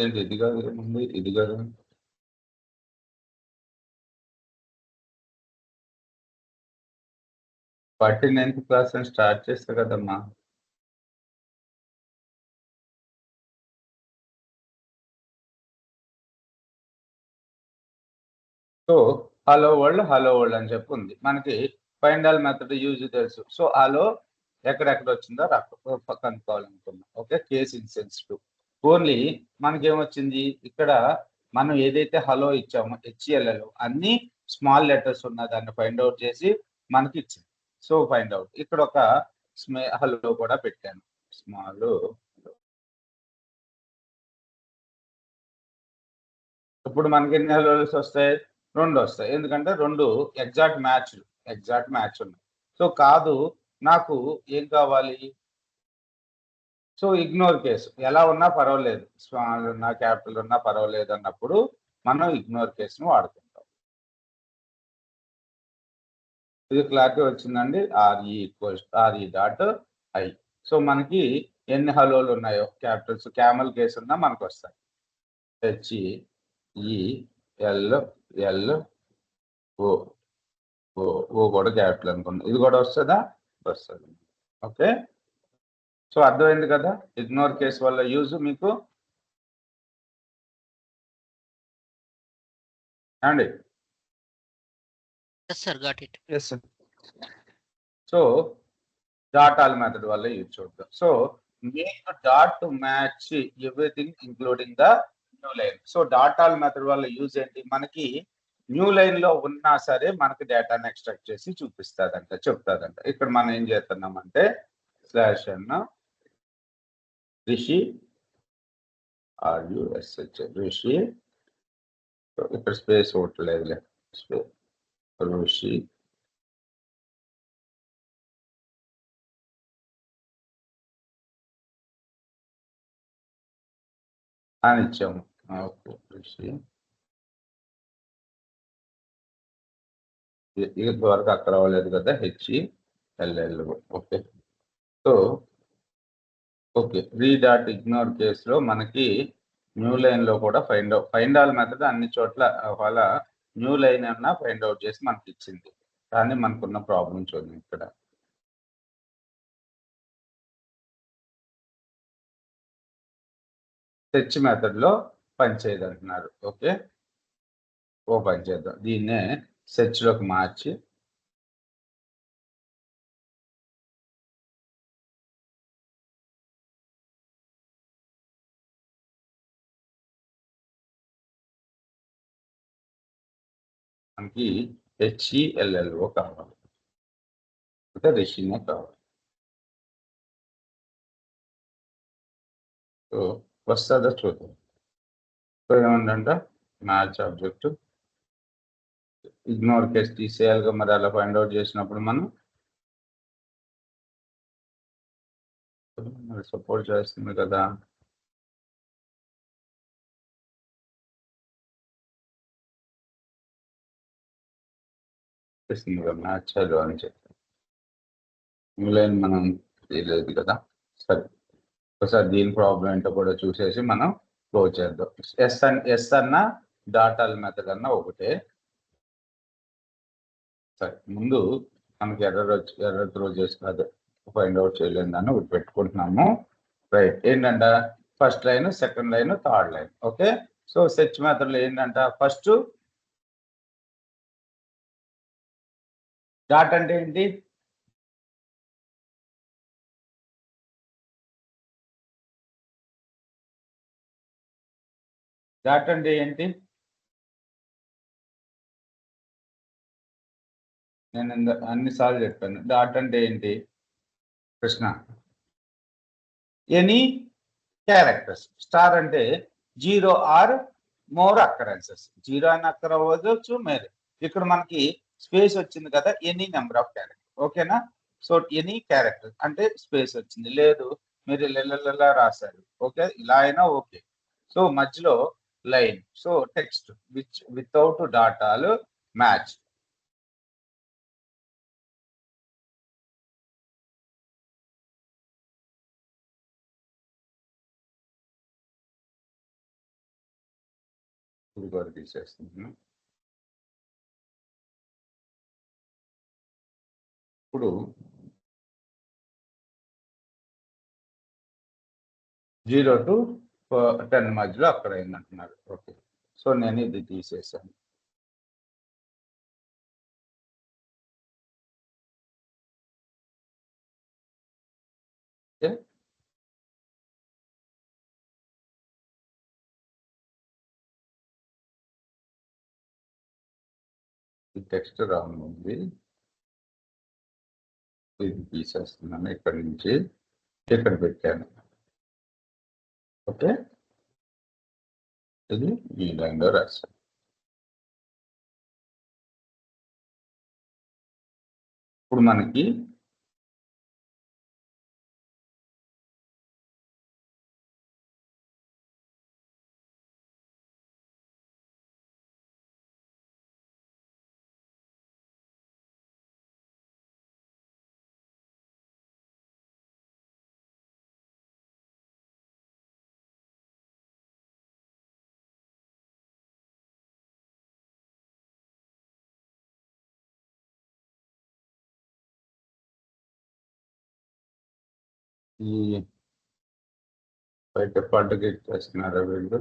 ఏంటి ఇది కాదు, ఏముంది ఇది కాదు. 49th క్లాస్ అని స్టార్ట్ చేస్తా కదమ్మా. సో హలో వరల్డ్ అని చెప్పి ఉంది మనకి. ఫైండ్ ఆల్ మెథడ్ యూజ్ తెలుసు. సో హలో ఎక్కడెక్కడ వచ్చిందో కనుక్కోవాలనుకున్నాం. ఓకే. కేస్ ఇన్సెన్సిటివ్ ఓన్లీ మనకి ఏమొచ్చింది ఇక్కడ, మనం ఏదైతే హలో ఇచ్చామో హెచ్ఎల్ఎల్ అన్ని స్మాల్ లెటర్స్ ఉన్న దాన్ని ఫైండ్ అవుట్ చేసి మనకి ఇచ్చింది. సో ఫైండ్ అవుట్ ఇక్కడ ఒక హలో కూడా పెట్టాను, స్మాల్. ఇప్పుడు మనకి ఎన్ని హలోస్ వస్తాయి, 2 వస్తాయి. ఎందుకంటే 2 ఎగ్జాక్ట్ మ్యాచ్ ఉన్నాయి. సో కాదు నాకు ఏం కావాలి, సో ఇగ్నోర్ కేసు ఎలా ఉన్నా పర్వాలేదు, స్మాల్ ఉన్నా క్యాపిటల్ ఉన్నా పర్వాలేదు అన్నప్పుడు మనం ఇగ్నోర్ కేసును వాడుకుంటాం. ఇది క్లారిటీ వచ్చిందండి. RE dot I. సో మనకి ఎన్ని హలోలు ఉన్నాయో క్యాపిటల్స్, క్యామల్ కేసు ఉన్నా మనకు వస్తాయి. HELL ఓ కూడా క్యాపిటల్ అనుకున్నాం. ఇది కూడా వస్తుందా, వస్తుంది. ఓకే. సో అర్థమైంది కదా ఇగ్నోర్ కేసు వల్ల యూజ్ మీకు అండి. Yes, sir. Got it. Yes, sir. So dot all method వల్ల యూజ్ చూద్దాం. So make dot to match everything including the new line. So dot all method వల్ల యూజ్ ఏంటి, మనకి న్యూ లైన్ లో ఉన్నా సరే మనకి డేటాను ఎక్స్ట్రాక్ట్ చేసి చెప్తాదంట. ఇక్కడ మనం ఏం చేస్తున్నామంటే /n రిషి RUSH రిషి, ఇక్కడ స్పేస్ ఒకటి లేదులే, ఋషి అని ఇచ్చాము. ఋషి వరకు అక్కడ అవ్వలేదు కదా, HELL. Okay. So okay. Read ignore కేసులో మనకి న్యూ లైన్‌లో కూడా ఫైండ్ ఆల్ మెథడ్ అన్ని చోట్ల ఒకవేళ న్యూ లైన్ అన్నా ఫైండ్ ఔట్ చేసి మనకిచ్చింది. కానీ మనకున్న ప్రాబ్లమ్ చూడండి ఇక్కడ. సెర్చ్ మెథడ్‌లో పనిచేయదంటున్నారు. ఓకే. ఓపెన్ చేద్దాం. దీన్నే సెర్చ్‌లోకి మార్చి మనకి HELLO కావాలి. అంటే రెష్యూమే కావాలి. సో వస్తదో చూద్దాం. సో ఏముందంట మ్యాచ్ ఆబ్జెక్ట్ ఇగ్నోర్ కేస్ తీసేయాలిగా, మరి అలా ఫైండ్ ఔట్ చేసినప్పుడు మనం మరి సపోర్ట్ చేస్తుంది కదా. మ్యాచ్ హెలో అని చెప్పి న్యూ లైన్ మనం తెలియదు కదా. సరే ఒకసారి దీని ప్రాబ్లం ఏంటో కూడా చూసేసి మనం క్లోజ్ చేద్దాం. ఎస్ అన్న డాటాల మెథడ్ అన్న ఒకటే. సరే ముందు మనకి ఎర్రర్ త్రో చేసి అదే ఫైండ్ అవుట్ చేయలేదు అని ఒకటి పెట్టుకుంటున్నాము. రైట్. ఏంటంట first line, second line, third line. Okay. So search మెథడ్లో ఏంటంట ఫస్ట్ డాట్ అంటే ఏంటి? డాట్ అంటే ఏంటి? నేను అన్నిసార్లు చెప్పాను. డాట్ అంటే ఏంటి కృష్ణ? Any characters. స్టార్ అంటే 0 ఆర్ మోర్ అక్కరెన్సెస్. 0 అని అక్కర అవ్వచ్చు మేరే. ఇక్కడ మనకి స్పేస్ వచ్చింది కదా, ఎనీ నెంబర్ ఆఫ్ క్యారెక్టర్. ఓకేనా. సో ఎనీ క్యారెక్టర్ అంటే స్పేస్ వచ్చింది. లేదు మీరు ఇలా రాశారు. ఓకే, ఇలా అయినా ఓకే. సో మధ్యలో లైన్. సో టెక్స్ట్ వితౌట్ డాటాలు మ్యాచ్. ఇది కూడా తీసేస్తున్నాను. ఇప్పుడు 0 to 10 మధ్యలో అక్కడ అయిందంటున్నారు. ఓకే. సో నేను ఇది తీసేసాను. ఓకే. ఈ టెక్స్ట్ రాంగ్ ఉంది. ఇది తీసేస్తున్నాను. ఇక్కడి నుంచి ఇక్కడ పెట్టాను. ఓకే. ఇది ఈ లైన్లో రాశాను. ఇప్పుడు మనకి ఈ బై డిఫాల్ట్గా ఇచ్చేస్తున్నారా వీళ్ళు?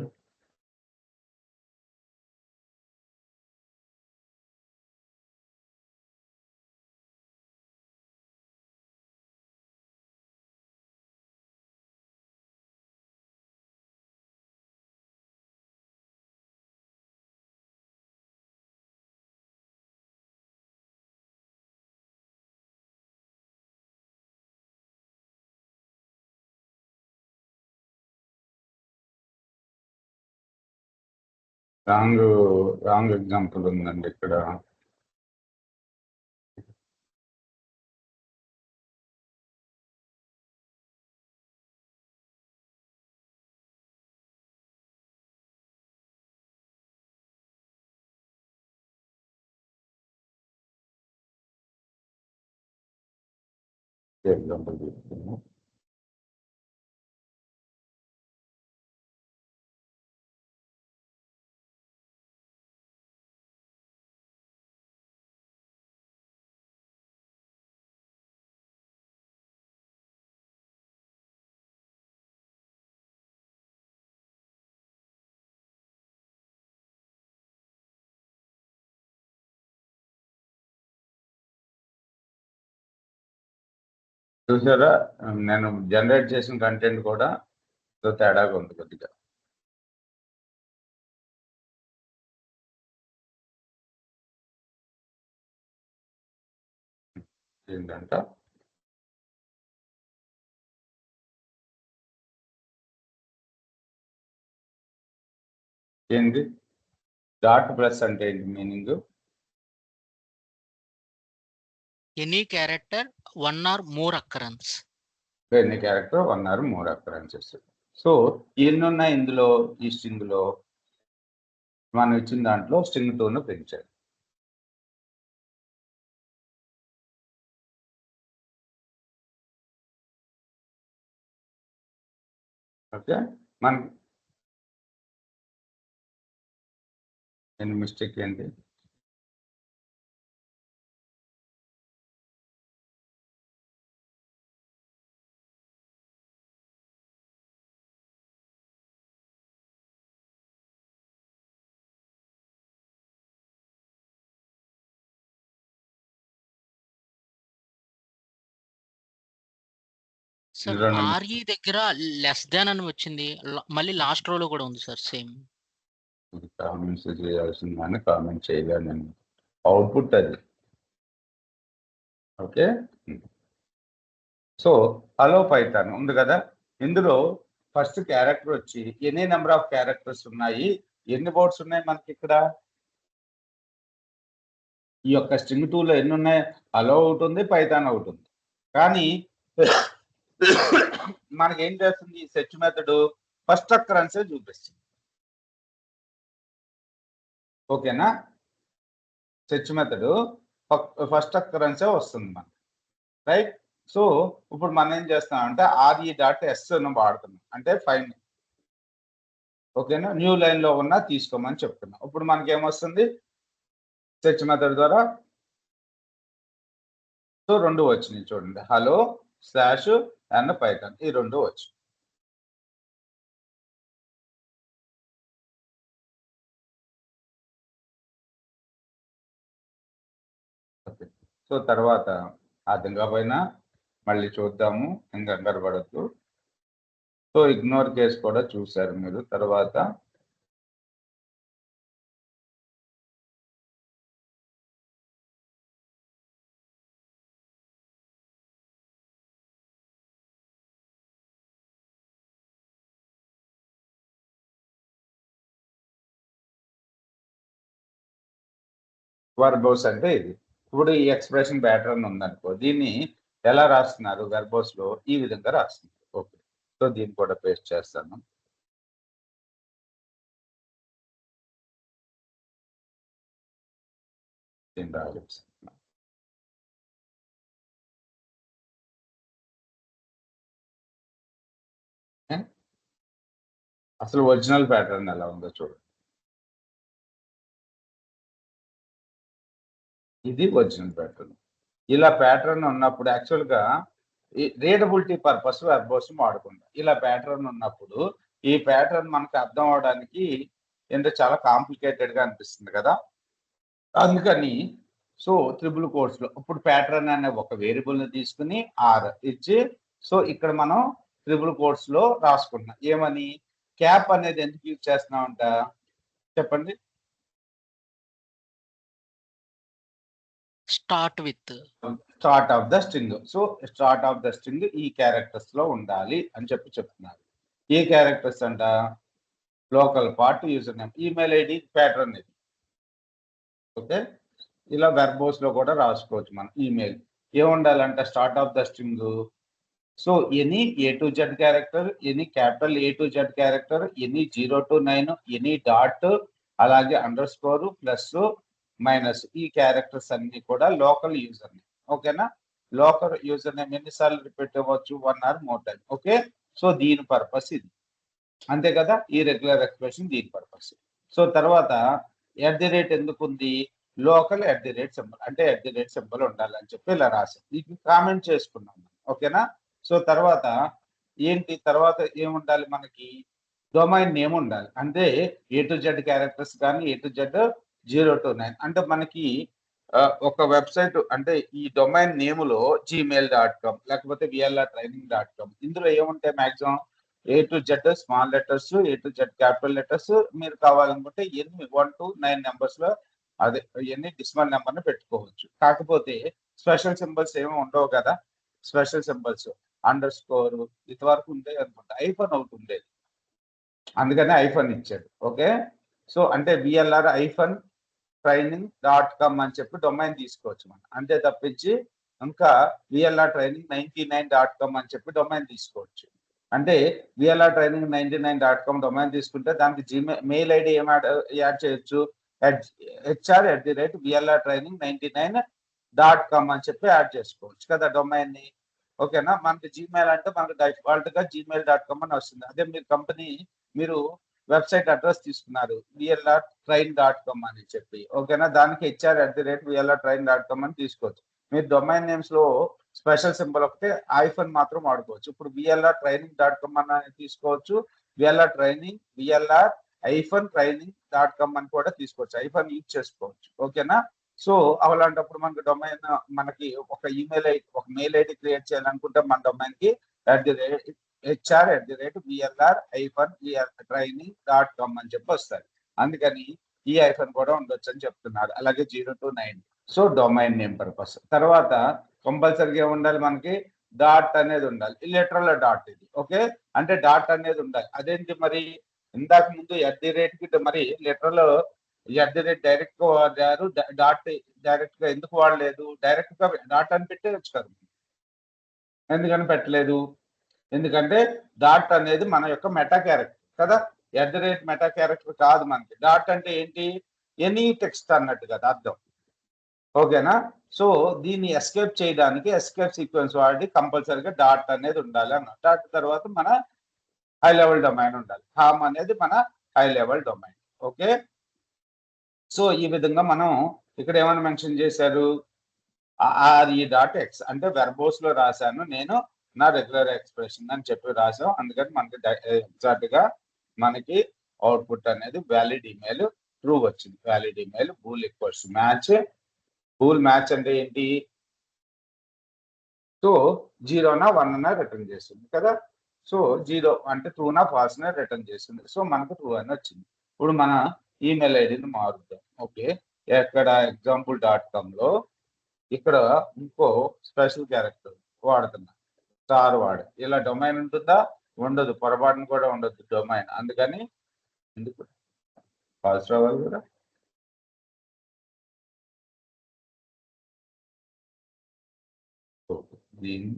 రాంగ్ ఎగ్జాంపుల్ ఉందండి ఇక్కడ. ఎగ్జాంపుల్ తీసుకున్నాను. చూసారా, నేను జనరేట్ చేసిన కంటెంట్ కూడా తేడాగా ఉంది కొద్దిగా. ఏంటంట ఏంది డాట్ ప్లస్ అంటే ఏంటి meaning? Any character 1 or more occurrence. ఎన్ని character 1 or more occurrences. So ఎన్ని ఉన్నాయి ఇందులో? ఈ స్ట్రింగ్ లో మనం ఇచ్చిన దాంట్లో స్ట్రింగ్ 2ను పెంచాలి. ఓకే, మన మిస్టేక్ ఏంటి? సార్ ఇందులో ఆర్ఈ దగ్గర లెస్ దాన్ అని వచ్చింది, మళ్ళీ లాస్ట్ రోలో కూడా ఉంది సార్ సేమ్. కామెంట్స్ చేయాల్సిందని కామెంట్ చేయలేదు నేను, అవుట్పుట్ అది. ఓకే, సో హలో పైథాన్ ఉంది కదా, ఇందులో ఫస్ట్ క్యారెక్టర్ వచ్చి ఎన్ని నెంబర్ ఆఫ్ క్యారెక్టర్స్ ఉన్నాయి, ఎన్ని వర్డ్స్ ఉన్నాయి మనకి ఇక్కడ? ఈ యొక్క స్ట్రింగ్ 2లో ఎన్ని ఉన్నాయి? హలో ఒకటి ఉంది, పైథాన్ ఒకటి ఉంది. కానీ మనకి ఏం చేస్తుంది ఈ సెర్చ్ మెథడ్? ఫస్ట్ అక్కరెన్సే చూపిస్తుంది. ఓకేనా, సెర్చ్ మెథడ్ ఫస్ట్ అక్కరెన్సే వస్తుంది మనకి, రైట్? సో ఇప్పుడు మనం ఏం చేస్తామంటే RE.S వాడుతున్నాం, అంటే ఫైన్. ఓకేనా, న్యూ లైన్ లో ఉన్నా తీసుకోమని చెప్తున్నాం. ఇప్పుడు మనకి ఏమొస్తుంది సెర్చ్ మెథడ్ ద్వారా? సో 2 వచ్చినాయి చూడండి, హలో స్లాష్ అండ్ పైథాన్, ఈ 2 వచ్చి. ఓకే, సో తర్వాత అర్థం కాకపోయినా మళ్ళీ చూద్దాము, ఇంకా కంగారు పడద్దు. సో ఇగ్నోర్ కేసు కూడా చూశారు మీరు. తర్వాత వర్బోస్ అంటే ఇది. ఇప్పుడు ఈ ఎక్స్ప్రెషన్ ప్యాటర్న్ ఉందనుకో, దీన్ని ఎలా రాస్తున్నారు వెర్బోస్ లో? ఈ విధంగా రాస్తున్నారు. ఓకే, సో దీన్ని కూడా పేస్ట్ చేస్తాను. దీన్ని రాయొచ్చు. అసలు ఒరిజినల్ ప్యాటర్న్ ఎలా ఉందో చూడండి. ఇది ఒరిజినల్ ప్యాటర్న్. ఇలా ప్యాటర్న్ ఉన్నప్పుడు యాక్చువల్గా రీడబిలిటీ పర్పస్ వెర్బోస్ వాడుకుంటాం. ఇలా ప్యాటర్న్ ఉన్నప్పుడు ఈ ప్యాటర్న్ మనకు అర్థం అవడానికి ఏంటో చాలా కాంప్లికేటెడ్ గా అనిపిస్తుంది కదా, అందుకని సో ట్రిపుల్ కోట్స్ లో ఇప్పుడు ప్యాటర్న్ అనే ఒక వేరియబుల్ ని తీసుకుని ఆర్ ఇచ్చి, సో ఇక్కడ మనం ట్రిపుల్ కోట్స్ లో రాసుకుంటున్నాం. ఏమని? క్యాప్ అనేది ఎందుకు యూజ్ చేస్తున్నామంట చెప్పండి? Start with start of the string. So start of the string ఈ క్యారెక్టర్స్ లో ఉండాలి అని చెప్తున్నారు. ఏ క్యారెక్టర్స్ అంట? Local part, user name, email ID, pattern ఇది. ఓకే, ఇలా వెర్బోస్ లో కూడా రాసుకోవచ్చు మనం. ఈమెయిల్ ఏముండాలంట? Start of the string. So any A to Z character, any capital A to Z character, any 0 to 9, any dot, అలాగే underscore, plus, minus, ఈ characters అన్ని కూడా లోకల్ యూజర్ నేమ్. ఓకేనా, లోకల్ యూజర్ నేమ్ ఎన్నిసార్లు repeat అవ్వచ్చు? 1 or more time. Okay, so దీని purpose ఇది, అంతే కదా. ఈ రెగ్యులర్ ఎక్స్ప్రెషన్ దీని పర్పస్. సో తర్వాత @ ఎందుకు ఉంది? లోకల్ @ సింబల్, అంటే @ సింబల్ ఉండాలని చెప్పి ఇలా రాసాం. ఇది కామెంట్ చేసుకున్నాం. ఓకేనా, సో తర్వాత ఏంటి? తర్వాత ఏముండాలి మనకి? డొమైన్ నేమ్ ఉండాలి. అంటే A to Z క్యారెక్టర్స్ కానీ A to Z 0 to 9, అంటే మనకి ఒక వెబ్సైట్ అంటే ఈ డొమైన్ నేములో gmail.com లేకపోతే vlrtraining.com ఇందులో ఏముంటాయి maximum A to Z small letters, A to Z capital letters. మీరు కావాలనుకుంటే ఎన్ని 1 to 9 నెంబర్స్ లో అదే ఎన్ని డిసిమల్ నెంబర్ ని పెట్టుకోవచ్చు. కాకపోతే స్పెషల్ సింబల్స్ ఏమీ ఉండవు కదా. స్పెషల్ సింబల్స్ అండర్ స్కోర్ ఇంతవరకు ఉండేది అనుకుంటా. ఐఫోన్ ఒకటి ఉండేది, అందుకనే ఐఫోన్ ఇచ్చాడు. ఓకే, సో అంటే VLR-training.com అని చెప్పి డొమైన్ తీసుకోవచ్చు మనం. అంతే తప్పించి ఇంకా VLR-training99.com అని చెప్పి డొమైన్ తీసుకోవచ్చు. అంటే VLR-training99.com డొమైన్ తీసుకుంటే దానికి మెయిల్ ఐడి ఏం యాడ్ చేయొచ్చు, HR@VLR-training99.com అని చెప్పి యాడ్ చేసుకోవచ్చు కదా డొమైన్ ని. ఓకేనా, మనకి జీమెయిల్ అంటే మనకి డిఫాల్ట్ గా gmail.com అని వస్తుంది. అదే మీరు కంపెనీ మీరు వెబ్సైట్ అడ్రస్ తీసుకున్నారు VLR-train.com అని చెప్పి. ఓకేనా, దానికి HR@VLR-train.com అని తీసుకోవచ్చు. మీరు డొమైన్ నేమ్స్ లో స్పెషల్ సింబల్ ఒకటే ఐఫోన్ మాత్రం వాడుకోవచ్చు. ఇప్పుడు VLR-training.com అని తీసుకోవచ్చు, VLR-training.com అని కూడా తీసుకోవచ్చు. ఐఫోన్ యూజ్ చేసుకోవచ్చు. ఓకేనా, సో అలాంటప్పుడు మనకి డొమైన్ మనకి ఒక మెయిల్ ఐడి క్రియేట్ చేయాలనుకుంటే మన డొమైన్ కి HR@VLR-training.com అని చెప్పి వస్తారు. అందుకని ఈ ఐఫోన్ కూడా ఉండొచ్చు అని చెప్తున్నారు. అలాగే 0 to 9. So domain name purpose. తర్వాత కంపల్సరీగా ఉండాలి మనకి డాట్ అనేది ఉండాలి. లిటరల్ డాట్ ఇది. ఓకే, అంటే డాట్ అనేది ఉండాలి. అదేంటి మరి ఇందాక ముందు @కి మరి లిటరల్ డైరెక్ట్ గా వాడారు, డాట్ డైరెక్ట్ గా ఎందుకు వాడలేదు? డైరెక్ట్ గా డాట్ అని పెట్టేయచ్చు కదా. ఎందుకని పెట్టలేదు? ఎందుకంటే డాట్ అనేది మన యొక్క మెటా క్యారెక్టర్ కదా, మెటా క్యారెక్టర్ కాదు మనకి. డాట్ అంటే ఏంటి, ఎనీ టెక్స్ట్ అన్నట్టు కదా అర్థం. ఓకేనా, సో దీన్ని ఎస్కేప్ చేయడానికి ఎస్కేప్ సీక్వెన్స్ వాడి కంపల్సరీగా డాట్ అనేది ఉండాలి అన్న. డాట్ తర్వాత మన హై లెవెల్ డొమైన్ ఉండాలి. హామ్ అనేది మన high level domain. Okay, so ఈ విధంగా మనం ఇక్కడ ఏమైనా మెన్షన్ చేశారు, RE.X అంటే వెర్బోస్ లో రాశాను నేను నా రెగ్యులర్ ఎక్స్ప్రెషన్ అని చెప్పి రాసాం. అందుకని మనకి ఎగ్జాక్ట్ గా మనకి అవుట్పుట్ అనేది వ్యాలిడ్ ఈమెయిల్ ట్రూ వచ్చింది. Valid email bool equals match. Bool match అంటే ఏంటి, సో 0నా 1 రిటర్న్ చేస్తుంది కదా. సో 0 అంటే ట్రూనా ఫాల్స్నా రిటర్న్ చేస్తుంది. సో మనకు ట్రూ అని వచ్చింది. ఇప్పుడు మన ఈమెయిల్ ఐడిని మారుద్దాం. ఓకే, ఎక్కడ example.com లో ఇక్కడ ఇంకో స్పెషల్ క్యారెక్టర్ వాడుతున్నా, స్టార్ వాడు. ఇలా డొమైన్ ఉంటుందా? ఉండదు, పొరపాటును కూడా ఉండదు డొమైన్. అందుకని ఎందుకు ఫాల్స్ రావాలి కదా. దీన్ని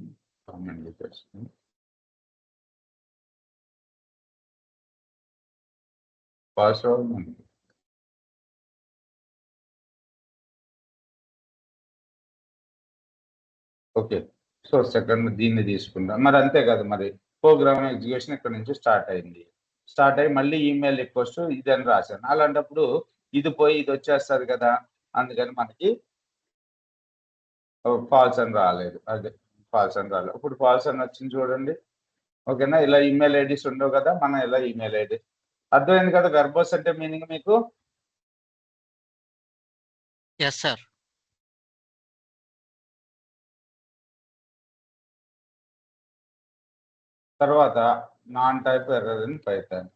కామెంట్ చేస్తాను. ఫాల్స్ రావాలి. ఓకే, సో సెకండ్ దీన్ని తీసుకుందాం. మరి అంతే కదా, మరి ప్రోగ్రామ్ ఎగ్జిక్యూషన్ ఇక్కడ నుంచి స్టార్ట్ అయింది. స్టార్ట్ అయ్యి మళ్ళీ ఈమెయిల్ రిక్వెస్ట్ ఇది అని రాశాను. అలాంటప్పుడు ఇది పోయి ఇది వచ్చేస్తుంది కదా, అందుకని మనకి ఫాల్స్ అని రాలేదు. అదే ఫాల్స్ అని రాలేదు. ఇప్పుడు ఫాల్స్ అని వచ్చింది చూడండి. ఓకేనా, ఇలా ఈమెయిల్ ఐడీస్ ఉండవు కదా, మనం ఇలా ఈమెయిల్ ఐడి. అర్థమైంది కదా వెర్బోస్ అంటే మీనింగ్ మీకు? Yes sir. తర్వాత none type error in Python.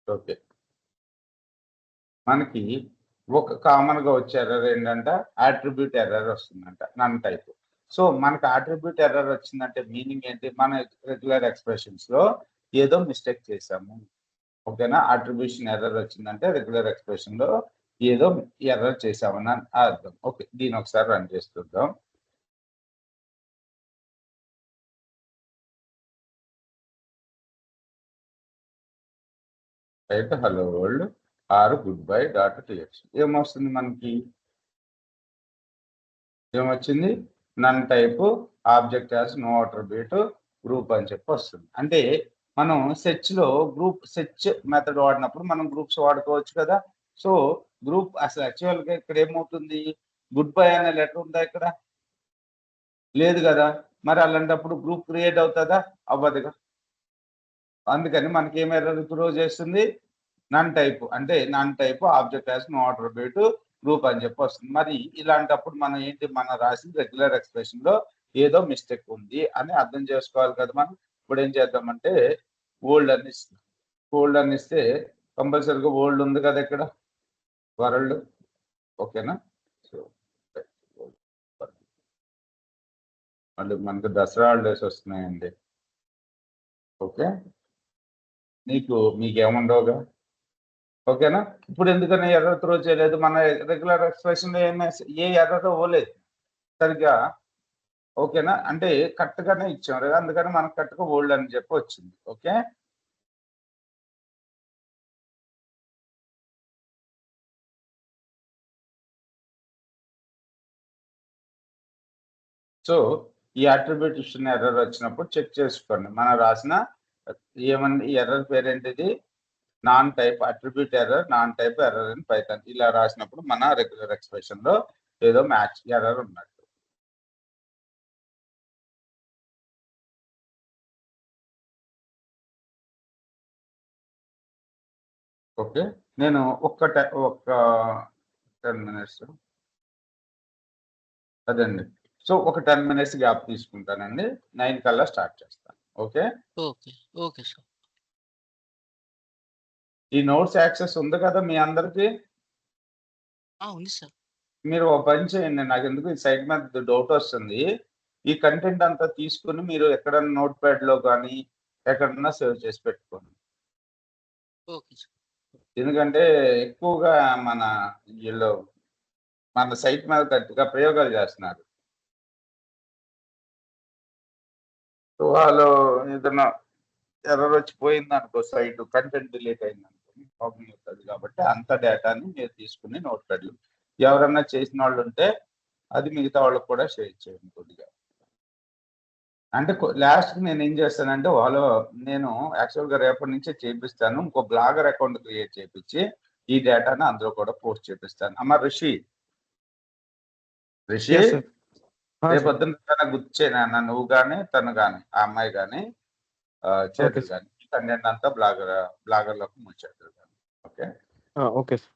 Okay, మనకి ఒక కామన్ గా వచ్చే ఎర్రర్ ఏంటంటే అట్రిబ్యూట్ ఎర్రర్ వస్తుందంట, నన్ టైప్. సో మనకి అట్రిబ్యూట్ ఎర్రర్ వచ్చిందంటే మీనింగ్ ఏంటి, మన రెగ్యులర్ ఎక్స్ప్రెషన్స్ లో ఏదో మిస్టేక్ చేసాము. ఓకేనా, అట్రిబ్యూషన్ ఎర్రర్ వచ్చిందంటే రెగ్యులర్ ఎక్స్ప్రెషన్ లో ఏదో ఎర్రర్ చేసామని అర్థం. ఓకే, దీని ఒకసారి రన్ చేస్తుందాం. అయితే hello world or good bye .txt ఏమొస్తుంది మనకి, ఏమొచ్చింది, none type object as no attribute group అని చెప్పి వస్తుంది. అంటే మనం సెర్చ్‌లో సెర్చ్ మెథడ్ వాడినప్పుడు మనం గ్రూప్స్ వాడుకోవచ్చు కదా! సో, గ్రూప్ అసలు యాక్చువల్‌గా ఇక్కడ ఏమవుతుంది? గుడ్ బై అనే లెటర్ ఉందా ఇక్కడ? లేదు గదా! మరి అలాంటప్పుడు గ్రూప్ క్రియేట్ అవుతదా? అవ్వదుగా. అందుకని మనకేం ఎర్రర్ త్రో చేస్తుంది? None type object has no attribute group అని చెప్పి వస్తుంది. మరి ఇలాంటప్పుడు మనం ఏంటి మనం రాసిన రెగ్యులర్ ఎక్స్‌ప్రెషన్‌లో ఏదో మిస్టేక్ ఉంది అని అర్థం చేసుకోవాలి కదా మనం. ఇప్పుడేం చేద్దామంటే ఓల్డ్ అని ఇస్తాం. ఓల్డ్ అని ఇస్తే కంపల్సరీగా ఓల్డ్ ఉంది కదా ఇక్కడ. వరల్డ్ ఓకేనా? సో, మళ్ళీ మనకు దసరా హాలిడేస్ వస్తున్నాయండి. ఓకే. మీకేముండవుగా. ఓకేనా? ఇప్పుడు ఎందుకని ఎర్రర్ త్రో చేయలేదు? మన రెగ్యులర్ ఎక్స్‌ప్రెషన్‌లో ఏ ఎర్రర్ అవ్వలేదు. సరిగ్గా ఓకేనా? అంటే కరెక్ట్‌గానే ఇచ్చాం. అందుకని మనకు కరెక్ట్‌గా ఓల్డ్ అని చెప్పి వచ్చింది. ఓకే. సో, ఈ అట్రిబ్యూషన్ ఎర్రర్ వచ్చినప్పుడు చెక్ చేసుకోండి. మనం రాసిన ఏమన్నా ఈ ఎర్రర్ పేరేంటిది? None type error in Python. ఇలా రాసినప్పుడు మన రెగ్యులర్ ఎక్స్‌ప్రెషన్‌లో ఏదో ఎర్రర్ ఉన్నట్టు. ఓకే. నేను ఒక్క 10 మినిట్స్ అదండి. సో, ఒక 10 మినిట్స్ గ్యాప్ తీసుకుంటానండి. 9 కల్లా స్టార్ట్ చేస్తాను. ఓకే. ఓకే. Okay sir. ఈ నోట్స్ యాక్సెస్ ఉంది కదా మీ అందరికి? ఉంది సార్. మీరు ఓ పని చేయండి. నాకెందుకో ఈ సైట్ మీద డౌటొస్తుంది. ఈ కంటెంట్ అంతా తీసుకొని మీరు ఎక్కడన్నా నోట్‌ప్యాడ్‌లో గానీ, ఎక్కడన్నా సేవ్ చేసి పెట్టుకోండి. Okay sir. ఎందుకంటే ఎక్కువగా మన ఈళ్ళు మన సైట్ మీద గట్టిగా ప్రయోగాలు చేస్తున్నారు. సో, వాళ్ళు ఏదన్నా ఎర్రర్ వచ్చి పోయిందనుకో కంటెంట్ డిలీట్ అయిందనుకో ప్రాబ్లమ్ అవుతది కాబట్టి అంత డేటాని మీరు తీసుకొని నోట్‌ప్యాడ్‌లో ఎవరన్నా చేసినోళ్ళుంటే అది మిగతా వాళ్ళకి కూడా షేర్ చేయండి కొద్దిగా. అంటే లాస్ట్‌కి నేనేం చేస్తానంటే నేను యాక్చువల్‌గా రేపటి నుంచే చేపిస్తాను. ఇంకో బ్లాగర్ అకౌంట్ క్రియేట్ చేపిచ్చి, ఈ డేటాని అందులో కూడా పోస్ట్ చేపిస్తాను. అమ్మ రిషి యెస్ సార్. సార్. రేపొద్దున ఎప్పుడైనా గుర్తు చేయి నాన్న నువ్వు గాని, తను గాని, ఆ అమ్మాయి గాని, ఓకే చేదురు సార్. గాని. ఈ కంటెంట్ అంతా బ్లాగర్‌లోకి ముంచేద్దురు గాని. ఓకే. Okay sir.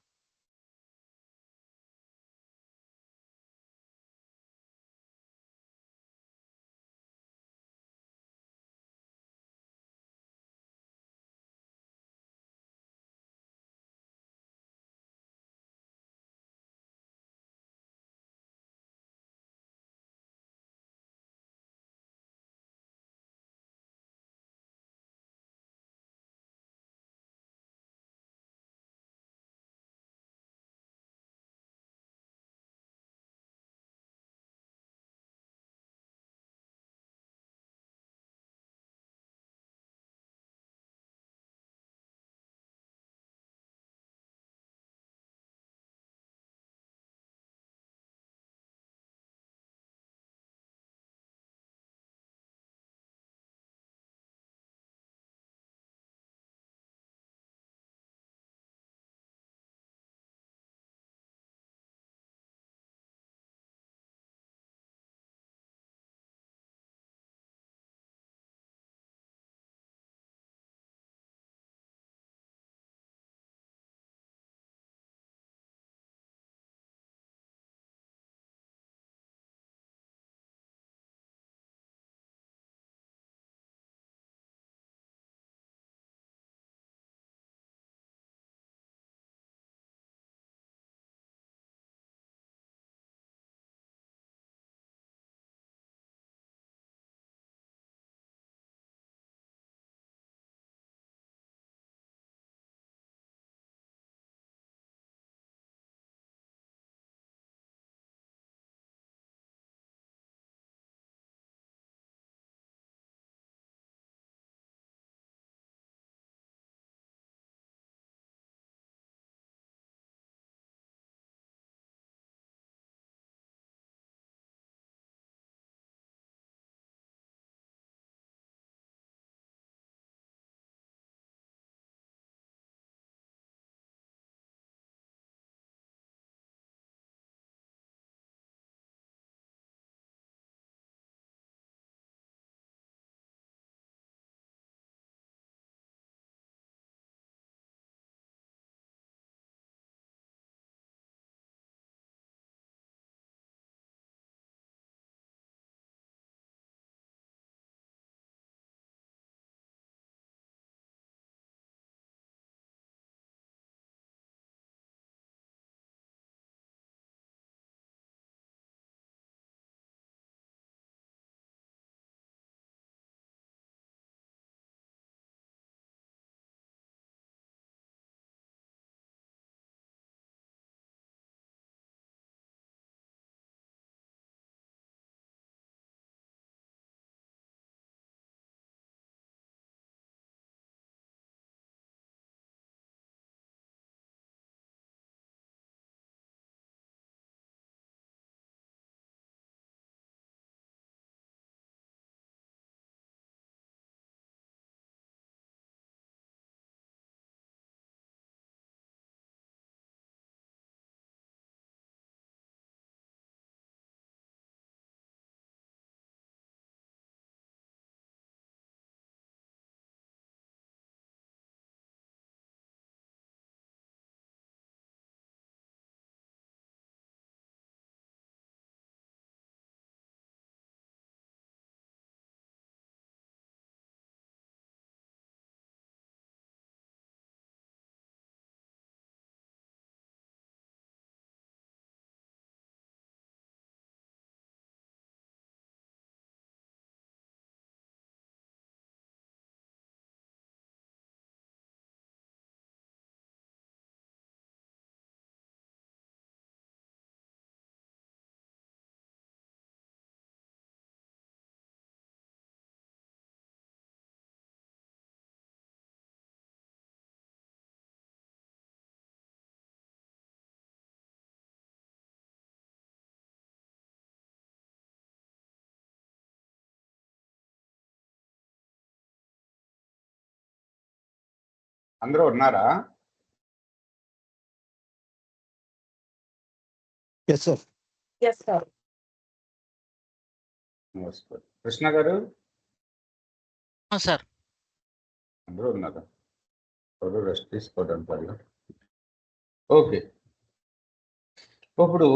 అందరూ ఉన్నారా? Yes sir. Yes sir. నమస్కారం. కృష్ణ గారు సార్ అందరూ ఉన్నారా? ఎవరు రెస్ట్ తీసుకోవడానికి వల్ల. ఓకే, ఇప్పుడు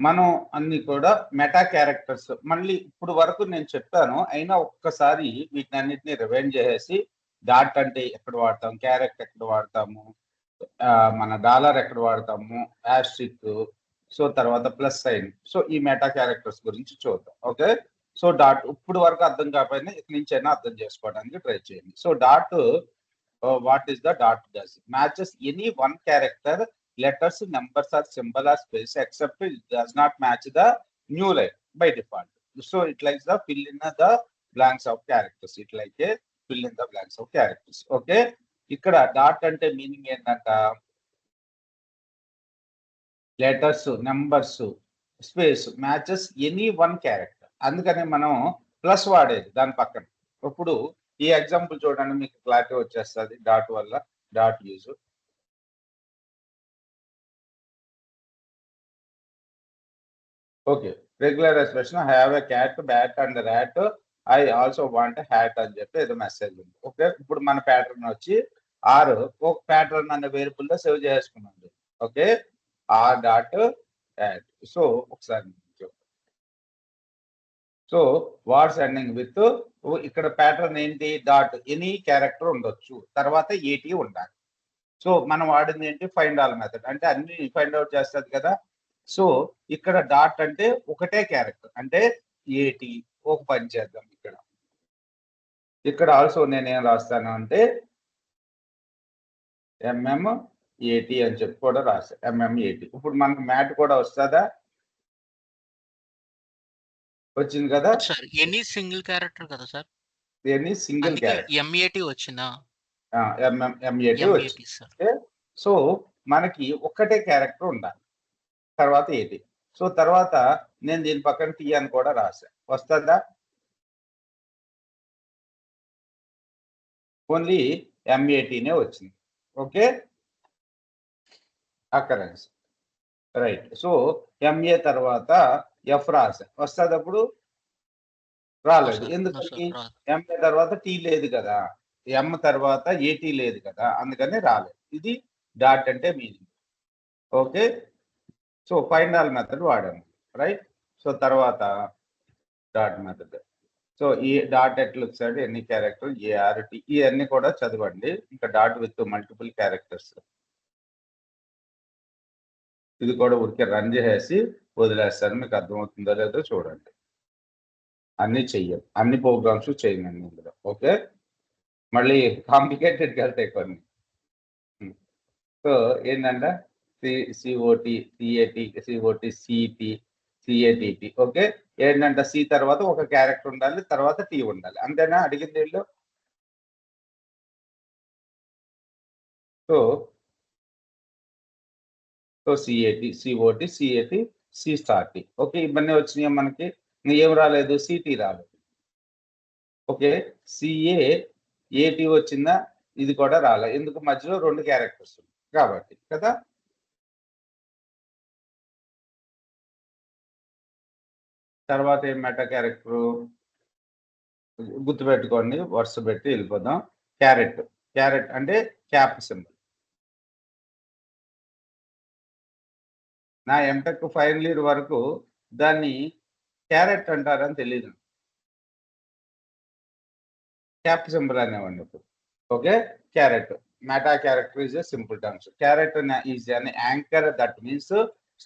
మనం అన్ని కూడా మెటా క్యారెక్టర్స్ మళ్ళీ ఇప్పుడు వరకు నేను చెప్పాను, అయినా ఒక్కసారి వీటిని అన్నిటిని రివైండ్ చేసేసి డాట్ అంటే ఎక్కడ వాడతాం, క్యారెక్టర్ ఎక్కడ వాడతాము, మన డాలర్ ఎక్కడ వాడతాము, యాస్ట్రిక్, సో తర్వాత ప్లస్ సైన్, సో ఈ మెటా క్యారెక్టర్స్ గురించి చూద్దాం. ఓకే, సో డాట్ ఇప్పుడు వరకు అర్థం కాకపోయినా ఇక్కడి నుంచి అయినా అర్థం చేసుకోవడానికి ట్రై చేయండి. So dot, what is the dot does matches any one character, letters, numbers or symbol or space except it does not match the new line by default. So it likes the fill in the blanks of characters. It like a fill in the blanks of characters. Okay, ఇక్కడ dot అంటే meaning ఏంటంట, letters, numbers, space matches any one character, అందుకని మనం plus వాడేది దాని పక్కన. ఇప్పుడు ఈ ఎగ్జాంపుల్ చూడండి, మీకు క్లారిటీ వచ్చేస్తుంది డాట్ వల్ల, dot use. Okay, regular expression, I have a cat, bat and rat, I also want hat అని చెప్పి ఏదో మెసేజ్ ఉంది. ఓకే, ఇప్పుడు మన ప్యాటర్న్ వచ్చి ఆర్, ఒక ప్యాటర్న్ అనే వేరియబుల్ లో సేవ్ చేసుకున్నాం. Okay, are dot add. So ఒకసారి సో వాట్స్ ఎండింగ్ విత్, ఇక్కడ ప్యాటర్న్ ఏంటి, డాట్ ఎనీ క్యారెక్టర్ ఉండొచ్చు, తర్వాత ఏటీ ఉండాలి. సో మనం వాడింది ఏంటి, ఫైండ్ ఆల్ మెథడ్, అంటే అన్ని ఫైండ్ అవుట్ చేస్తుంది కదా. సో ఇక్కడ డాట్ అంటే ఒకటే క్యారెక్టర్, అంటే ఏటి. ఒక పని చేద్దాం, ఇక్కడ ఆల్సో నేనేం రాస్తాను అంటే ఎంఎం ఏటి అని చెప్పి కూడా రాసా, ఎంఎం ఏటి. ఇప్పుడు మనకు మ్యాట్ కూడా వస్తుందా, వచ్చింది కదా సార్. ఎనీ సింగిల్ క్యారెక్టర్ కదా sir, any single character, MAT వచ్చిందా, ఎంఏటి వచ్చింది. సో మనకి ఒక్కటే క్యారెక్టర్ ఉండాలి, తర్వాత ఏటి. సో తర్వాత నేను దీని పక్కన టీ అని కూడా రాసా, వస్తుందా, ఓన్లీ ఎంఏటీనే వచ్చింది. Okay, occurrence right. So MA తర్వాత ఎఫ్ రాసా, వస్తుంది అప్పుడు రాలేదు, ఎందుకని ఎంఏ తర్వాత టీ లేదు కదా, ఎం తర్వాత ఏటీ లేదు కదా, అందుకని రాలేదు. ఇది డాట్ అంటే meaning. Okay, so find all method వాడాము, రైట్. సో తర్వాత డాట్ మెథడ్. సో ఈ డాట్ ఎట్ లుక్స్ అంటే ఎన్ని క్యారెక్టర్, ఏఆర్టీ, ఇవన్నీ కూడా చదవండి. ఇంకా డాట్ విత్ మల్టిపుల్ క్యారెక్టర్స్, ఇది కూడా ఊరికే రన్ చేసేసి వదిలేస్తాను, మీకు అర్థమవుతుందో లేదో చూడండి. అన్ని చెయ్యాలి, అన్ని ప్రోగ్రామ్స్ చేయండి ఇందులో. ఓకే, మళ్ళీ కాంప్లికేటెడ్కి వెళ్తాయి కొన్ని. సో ఏంటంటే C O T, C A T, C O T, C T, C A T T. Okay, ఏంటంటే సి తర్వాత ఒక క్యారెక్టర్ ఉండాలి, తర్వాత టీ ఉండాలి, అంతేనా అడిగింది వీళ్ళు. So CAT, COT, CAT, C star T. Okay, ఇవన్నీ వచ్చినాయి మనకి. ఏం రాలేదు, సిటీ రాలేదు. ఓకే, సిఏ ఏటీ వచ్చిందా, ఇది కూడా రాలేదు, ఎందుకు మధ్యలో రెండు క్యారెక్టర్స్ కాబట్టి కదా. తర్వాత ఏం మెటా క్యారెక్టరు గుర్తుపెట్టుకోండి, వరుస పెట్టి వెళ్ళిపోదాం. క్యారెట్, క్యారెట్ అంటే క్యాప్ సింబల్. నా ఎంటెక్ ఫైనల్ ఇయర్ వరకు దాన్ని క్యారెట్ అంటారని తెలియదు, క్యాప్ సింబల్ అనేవాడిని ఇప్పుడు. Okay, caret, meta character is a simple terms. Caret is an anchor, that means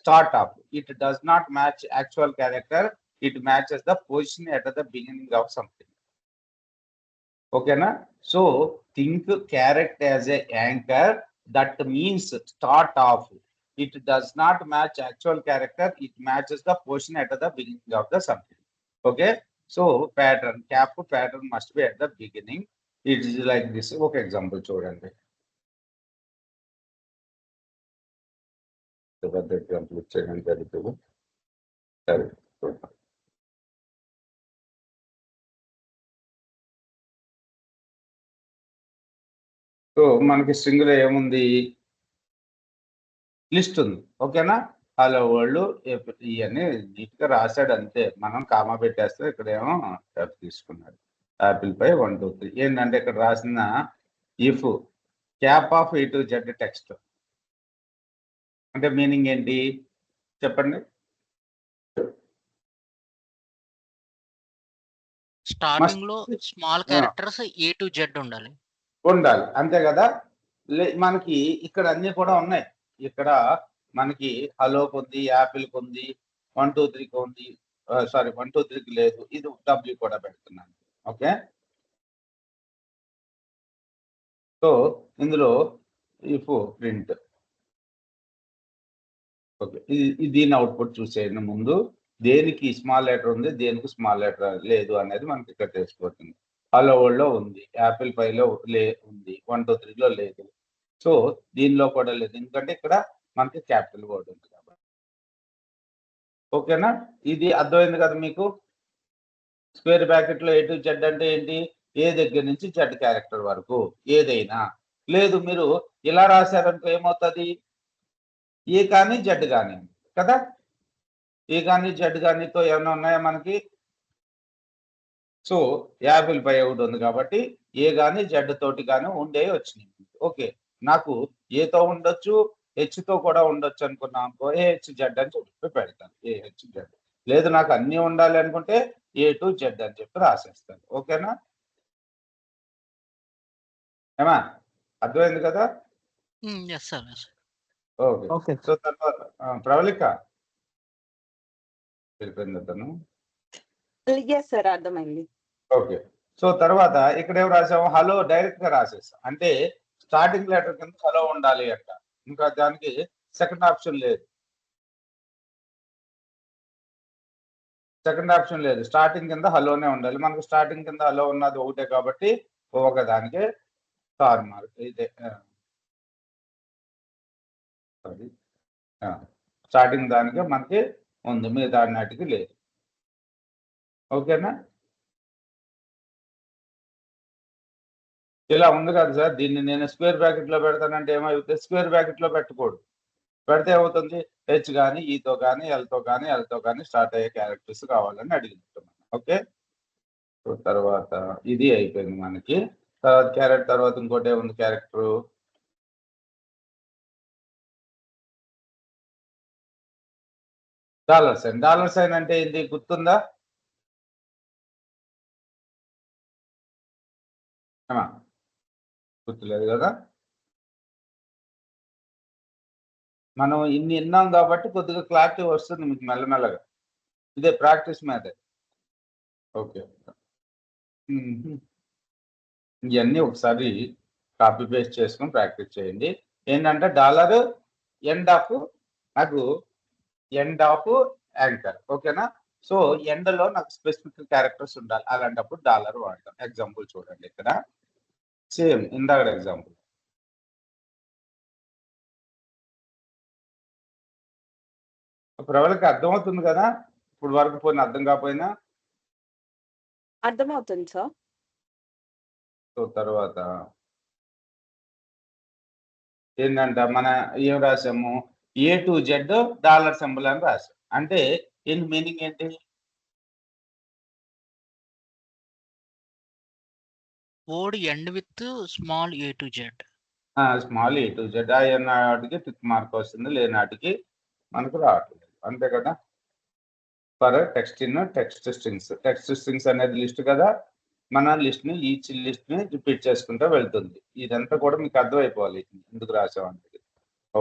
start of. It does not match actual character, it matches the position at the beginning of something. ఓకేనా, so think caret as a anchor, that means start of. It does not match actual character, it matches the position at the beginning of the something. Okay, so pattern, cap pattern must be at the beginning. It is like this. Okay, example చూడండి. Example ఇచ్చేయడం జరుగుతుంది. సరే, so మనకి స్ట్రింగ్లో ఏముంది, list ఉంది. ఓకేనా, hello world ఇవన్నీ నీట్గా రాశాడు అంతే. మనం కామా పెట్టేస్తే ఇక్కడేమో తీసుకున్నాడు. యాపిల్ పై 1 2 3 ఏంటంటే ఇక్కడ రాసిన if cap of A to Z text అంటే మీనింగ్ ఏంటి చెప్పండి. స్టార్టింగ్ లో small characters A to Z ఉండాలి. ఉండాలి అంతే కదా. మనకి ఇక్కడ అన్ని కూడా ఉన్నాయి. ఇక్కడ మనకి హలోకి ఉంది, యాపిల్కి ఉంది, 1 2 3కి ఉంది, సారీ 1 2 3కి లేదు. ఇది W కూడా పెడుతున్నాను. ఓకే, సో ఇందులో ఇఫ్ ప్రింట్ ఓకే, ఇది దీని అవుట్పుట్ చూసేయండి. ముందు దేనికి స్మాల్ లెటర్ ఉంది, దేనికి స్మాల్ లెటర్ లేదు అనేది మనకి ఇక్కడ తెలిసిపోతుంది. హలో వరల్డ్లో ఉంది, యాపిల్ పైలో ఉంది, 1 2 3లో లేదు. సో దీనిలో కూడా లేదు, ఎందుకంటే ఇక్కడ మనకి క్యాపిటల్ వర్డ్ ఉంది కాబట్టి. ఓకేనా, ఇది అర్థమైంది కదా మీకు. స్క్వేర్ బ్రాకెట్లో A to Z అంటే ఏంటి, ఏ దగ్గర నుంచి Z క్యారెక్టర్ వరకు ఏదైనా. లేదు మీరు ఇలా రాశారనుకో ఏమవుతుంది, ఏ కానీ జెడ్ కానీ కదా. ఏ కానీ జెడ్ కానీతో ఏమైనా ఉన్నాయా మనకి. సో యాపిల్ పై ఒకటి ఉంది కాబట్టి ఏ కానీ జెడ్ తోటి కానీ ఉండే వచ్చినాయి. ఓకే, నాకు ఏతో ఉండొచ్చు, హెచ్తో కూడా ఉండొచ్చు అనుకున్నాం అనుకో AHZ అని చెప్పి పెడతాను, AHZ. లేదు నాకు అన్నీ ఉండాలి అనుకుంటే A to Z అని చెప్పి రాసేస్తాను. ఓకేనా, ఏమా అర్థమైంది కదా. Yes sir. ఓకే, సో తర్వాత ప్రవళిక వెళ్ళిపోయింది అతను. ఎస్ సార్, అర్థమైంది. ఓకే, సో తర్వాత ఇక్కడ ఏం రాసాము, హలో డైరెక్ట్ గా రాసేసాం. అంటే స్టార్టింగ్ లెటర్ కింద హలో ఉండాలి అంట, ఇంకా దానికి సెకండ్ ఆప్షన్ లేదు. సెకండ్ ఆప్షన్ లేదు, స్టార్టింగ్ కింద హలోనే ఉండాలి. మనకు స్టార్టింగ్ కింద హలో ఉన్నది ఒకటే కాబట్టి ఒకదానికి స్టార్ మార్క్. ఇదే స్టార్టింగ్ దానికి మనకి ఉంది, మిగతా నాటికి లేదు. ఓకేనా, ఇలా ఉంది కదా సార్. దీన్ని నేను స్క్వేర్ బ్రాకెట్లో పెడతానంటే ఏమవుతుంది, స్క్వేర్ బ్రాకెట్లో పెట్టకూడదు. పెడితే ఏమవుతుంది, హెచ్ కానీ ఈతో కానీ ఎల్తో కానీ స్టార్ట్ అయ్యే క్యారెక్టర్స్ కావాలని అడిగినట్టున్నాను. ఓకే, తర్వాత ఇది అయిపోయింది మనకి. తర్వాత క్యారెక్టర్ తర్వాత ఇంకోటి ఏముంది character, dollar sign. Dollar sign అంటే ఏంటి గుర్తుందా, గుర్తులేదు కదా. మనం ఇన్ని విన్నాం కాబట్టి కొద్దిగా క్లారిటీ వస్తుంది మీకు మెల్లమెల్లగా. ఇదే ప్రాక్టీస్ మెథడ్. ఓకే, ఇవన్నీ ఒకసారి కాపీ పేస్ట్ చేసుకొని ప్రాక్టీస్ చేయండి. ఏంటంటే డాలర్ ఎండ్ ఆఫ్ నాకు ఎండ్ ఆఫ్ యాంకర్. ఓకేనా, సో ఎండ్లో నాకు స్పెసిఫిక్ క్యారెక్టర్స్ ఉండాలి, అలాంటప్పుడు డాలర్ వాడతాం. ఎగ్జాంపుల్ చూడండి ఇక్కడ, సేమ్ ఇందాక ఎగ్జాంపుల్. ప్రవళికి అర్థమవుతుంది కదా ఇప్పుడు వరకు, పోయిన అర్థం కాకపోయినా. అర్థమవుతుంది సార్. సో తర్వాత ఏంటంట మన ఏం రాసాము, A to Z dollar symbol అని రాసాం. అంటే ఏంటి మీనింగ్ ఏంటి, word end with small A to Z. Small A to Z నాటికి టిక్ మార్క్ వస్తుంది, లేనాటికి మనకు రావట్లేదు. అంతే కదా. For text in text strings. Text strings అనేది లిస్ట్ కదా, మన లిస్ట్ ని ఈచ్ లిస్ట్ ని రిపీట్ చేసుకుంటూ వెళ్తుంది. ఇదంతా కూడా మీకు అర్థమైపోవాలి ఎందుకు రాసామనేది.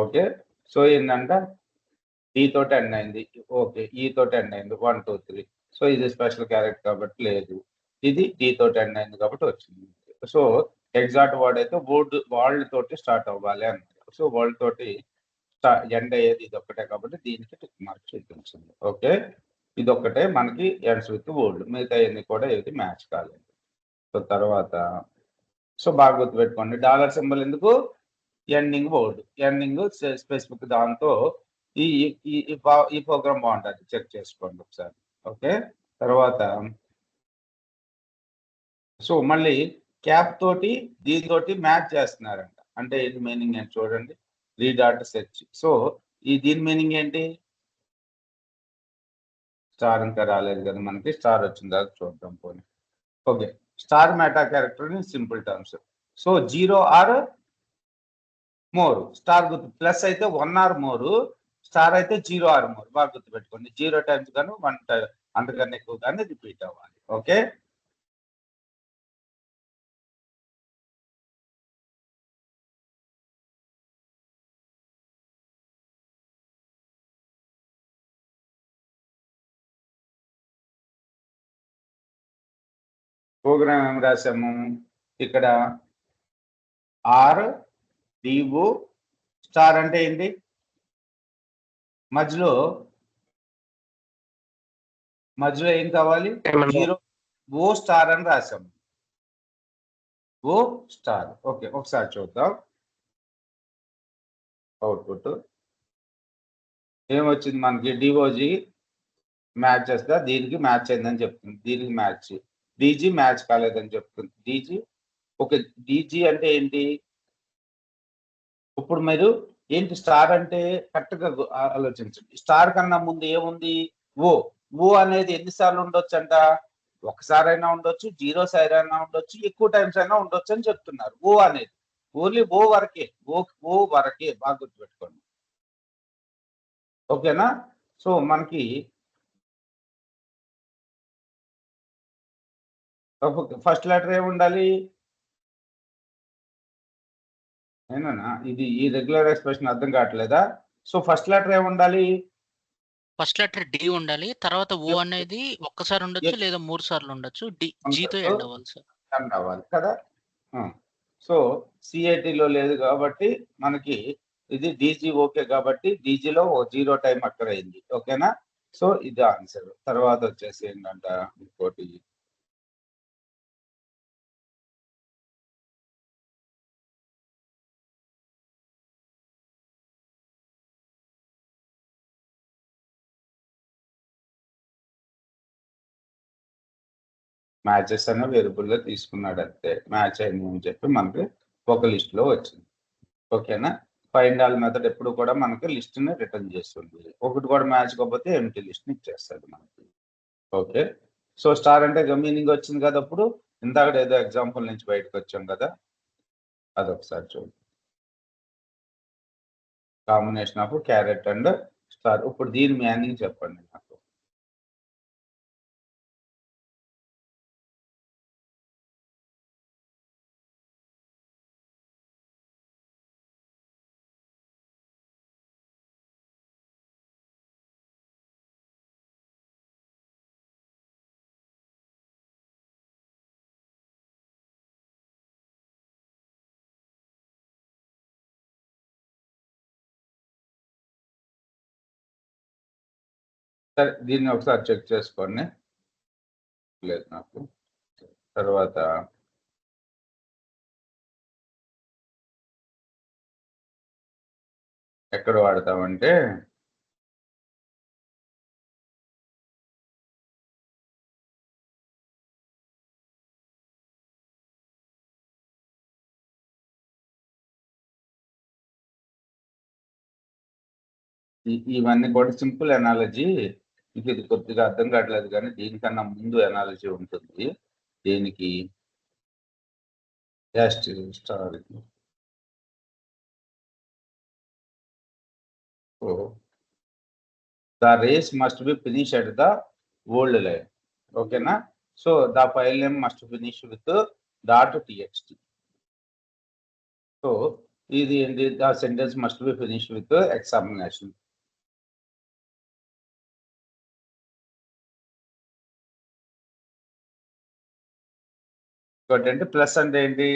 ఓకే, సో ఏంటంటే D తోటి ఎండ్ అయింది, ఓకే E తోటి ఎండ్ అయింది 1 2 3. సో ఇది స్పెషల్ క్యారెక్టర్ కాబట్టి లేదు, ఇది D తోటి ఎండ్ అయింది కాబట్టి వచ్చింది. సో ఎగ్జాక్ట్ వర్డ్ అయితే వరల్డ్ తోటి స్టార్ట్ అవ్వాలి అన్నారు. సో వరల్డ్ తోటి ఎండ్ అయ్యేది ఇది ఒక్కటే కాబట్టి దీనికి టిక్ మార్క్ చూపించింది. ఓకే, ఇది ఒక్కటే మనకి ఎండ్స్ విత్ వరల్డ్, మిగతా అన్ని కూడా ఏది మ్యాచ్ కాలేదు. సో తర్వాత సో బాగా గుర్తుపెట్టుకోండి, డాలర్ సింబల్ ఎందుకు, ఎండింగ్ వర్డ్, ఎండింగ్ స్పెసిఫిక్ దాంతో ఈ ప్రోగ్రామ్ బాగుంటుంది, చెక్ చేసుకోండి ఒకసారి. ఓకే, తర్వాత సో మళ్ళీ క్యాప్ తోటి దీనితోటి మ్యాచ్ చేస్తున్నారంట. అంటే ఇది మీనింగ్ ఏంటి చూడండి, రీడాట్ సెర్చ్. సో ఈ దీని మీనింగ్ ఏంటి? స్టార్ ఇంకా రాలేదు కదా మనకి, స్టార్ వచ్చిన తర్వాత చూద్దాం పోనీ. Okay, star meta character in simple terms. So 0 or more, star గుర్తు ప్లస్ అయితే 1 ఆర్ మోర్, స్టార్ అయితే 0 ఆర్ మోర్. బాగా గుర్తుపెట్టుకోండి, 0 టైమ్స్ కానీ 1 టైమ్ అంతకన్నా ఎక్కువ కానీ రిపీట్ అవ్వాలి. ఓకే, ప్రోగ్రామ్ ఏం రాసాము ఇక్కడ? ఆర్ డిఓ స్టార్ అంటే ఏంటి? మధ్యలో ఏం కావాలి? 0 ఓ స్టార్ అని రాసాము, ఓ స్టార్. ఓకే, ఒకసారి చూద్దాం అవుట్పుట్ ఏమొచ్చింది మనకి. డిఓజీ మ్యాచ్ చేస్తా, దీనికి మ్యాచ్ అయిందని చెప్తుంది, దీనికి మ్యాచ్. డీజీ మ్యాచ్ కాలేదని చెప్తుంది, డీజీ. ఓకే, డీజీ అంటే ఏంటి? ఇప్పుడు మీరు ఏంటి స్టార్ అంటే కరెక్ట్ గా ఆలోచించండి. స్టార్ కన్నా ముందు ఏముంది? ఓ. ఓ అనేది ఎన్నిసార్లు ఉండొచ్చు అంట? ఒకసారైనా ఉండొచ్చు, 0 సారి అయినా ఉండొచ్చు, ఎక్కువ టైమ్స్ అయినా ఉండొచ్చు అని చెప్తున్నారు. ఓ అనేది ఓన్లీ ఓ వరకే, ఓ వరకే, బాగా గుర్తుపెట్టుకోండి. ఓకేనా? సో మనకి ఫస్ట్ లెటర్ ఏమి ఉండాలి? ఏనా ఇది ఈ రెగ్యులర్ ఎక్స్ప్రెషన్ అర్థం కావట్లేదా? సో ఫస్ట్ లెటర్ ఏమి ఉండాలి? ఫస్ట్ లెటర్ డి ఉండాలి, తర్వాత ఓ అనేది ఒక్కసారి ఉండొచ్చు లేదా 3 సార్లు ఉండొచ్చు, జీతో ఎండ్ అవ్వాలి సార్. ఎండ్ అవ్వాలి కదా. సో సిఐటిలో లేదు కాబట్టి మనకి ఇది డీజీ ఓకే కాబట్టి డీజీలో 0 టైం అక్కడ అయింది. ఓకేనా? సో ఇది ఆన్సర్. తర్వాత వచ్చేసి ఏంటంట ఇంకోటి, మ్యాచెస్ అన్న వేరియబుల్ గా తీసుకున్నాడు అంతే, మ్యాచ్ అయింది అని చెప్పి మనకి ఒక లిస్ట్ లో వచ్చింది. ఓకేనా? ఫైండ్ ఆల్ మెథడ్ ఎప్పుడు కూడా మనకి లిస్ట్ ని రిటర్న్ చేస్తుంది. ఒకటి కూడా మ్యాచ్ కాకపోతే ఎంటీ లిస్ట్ ని ఇచ్చేస్తుంది మనకి. ఓకే, సో స్టార్ అంటే మీనింగ్ వచ్చింది కదా. అప్పుడు ఇందాక ఏదో ఎగ్జాంపుల్ నుంచి బయటకు వచ్చాం కదా, అదొకసారి చూడండి. Combination of carrot and star. ఇప్పుడు దీని మీనింగ్ చెప్పండి నాకు. సరే, దీన్ని ఒకసారి చెక్ చేసుకోండి. లేదు నాకు. తర్వాత ఎక్కడ వాడతామంటే ఇవన్నీ కూడా సింపుల్ ఎనాలజీ. మీకు ఇది కొద్దిగా అర్థం కావట్లేదు కానీ దీనికన్నా ముందు ఎనాలజీ ఉంటుంది. దీనికి star. So the race must be finish at the old line. ఓకేనా? So the file name must finish with .txt. So ఇది ఏంటి? The sentence must be finish with examination. ఇంకోటి అంటే ప్లస్ అంటే ఏంటి?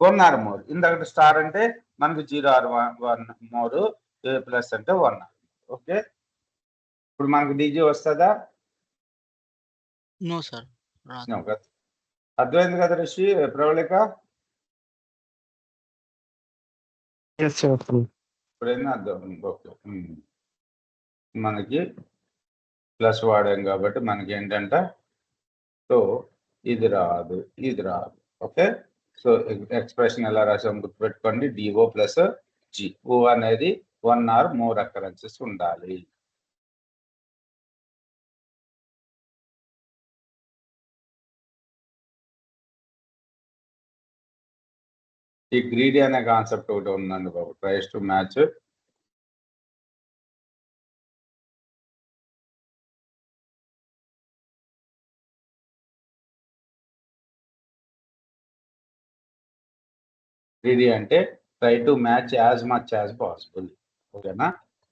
1 ఆర్ మోర్. ఇందాక స్టార్ అంటే మనకి 0 ఆర్ 1 మోర్, ప్లస్ అంటే 1 ఆర్. ఓకే, ఇప్పుడు మనకి డీజీ వస్తుందా? నో సార్, అర్థమైంది కదా రిషి, ప్రవళిక? ఇప్పుడైనా అర్థం. ఓకే, మనకి ప్లస్ వాడాం కాబట్టి మనకి ఏంటంట, సో ఇది రాదు, ఇది రాదు. ఓకే, సో ఎక్స్ప్రెషన్ ఎలా రాసాం గుర్తుపెట్టుకోండి, డిఓ ప్లస్ జి. ఓ అనేది 1 or more అకరెన్సెస్ ఉండాలి. ఈ గ్రీడీ అనే కాన్సెప్ట్ ఒకటి ఉందండి బాబు, ట్రైస్ టు మ్యాచ్ గ్రీడీ అంటే try to match as much as possible. ఓకేనా,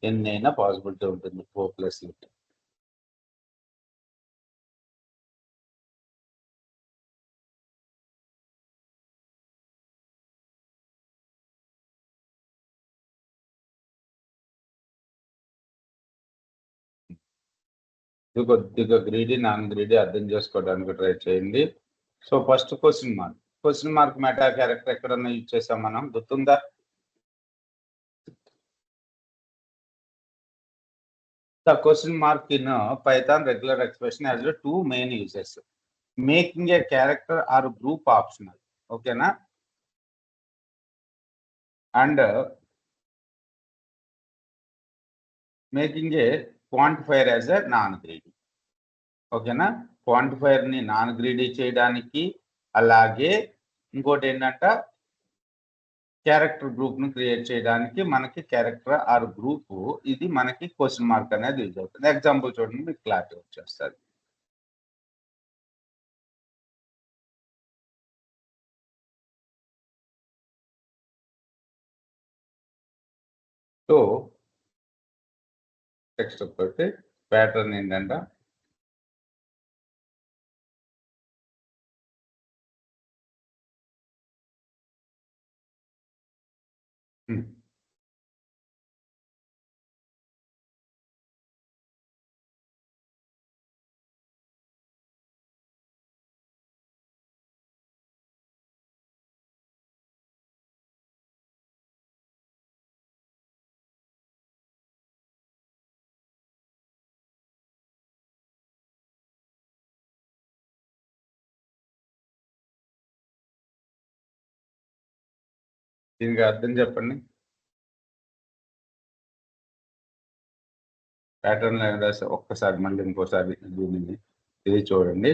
ఎన్నైనా పాసిబిలిటీ ఉంటుంది 4 ప్లస్ 8. ఇది కొద్దిగా గ్రీడీ నాన్ గ్రీడీ అర్థం చేసుకోవడానికి ట్రై చేయండి. So first question mark meta character ఎక్కడన్నా యూజ్ చేసాం మనం, గుర్తుందా? The question mark in Python regular expression has two main uses. Making a character or group optional. Okay, na? And making a quantifier as a non-greedy. Okay, na? Quantifier ni non-greedy cheyadaniki alage ingoti endanta character group ను create చేయడానికి మనకి character are group ఇది మనకి question mark అనేది use అవుతుంది. Example చూడండి, మీకు clarity వచ్చేస్తుంది. సో టెక్స్ట్ ఒకటి ప్యాటర్న్ ఏంటంటే దీనికి అర్థం చెప్పండి. ప్యాటర్న్ రాసి ఒక్కసారి మళ్ళీ ఇంకోసారి దీనిని ఇది చూడండి.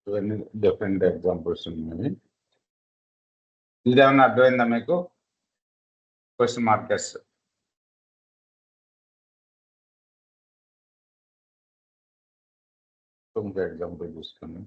ఇవన్నీ డిఫరెంట్ ఎగ్జాంపుల్స్ ఉన్నాయి. ఇదేమన్నా అర్థమైందా మీకు? క్వశ్చన్ మార్కర్స్ ఇంకో ఎగ్జాంపుల్ చూసుకోండి.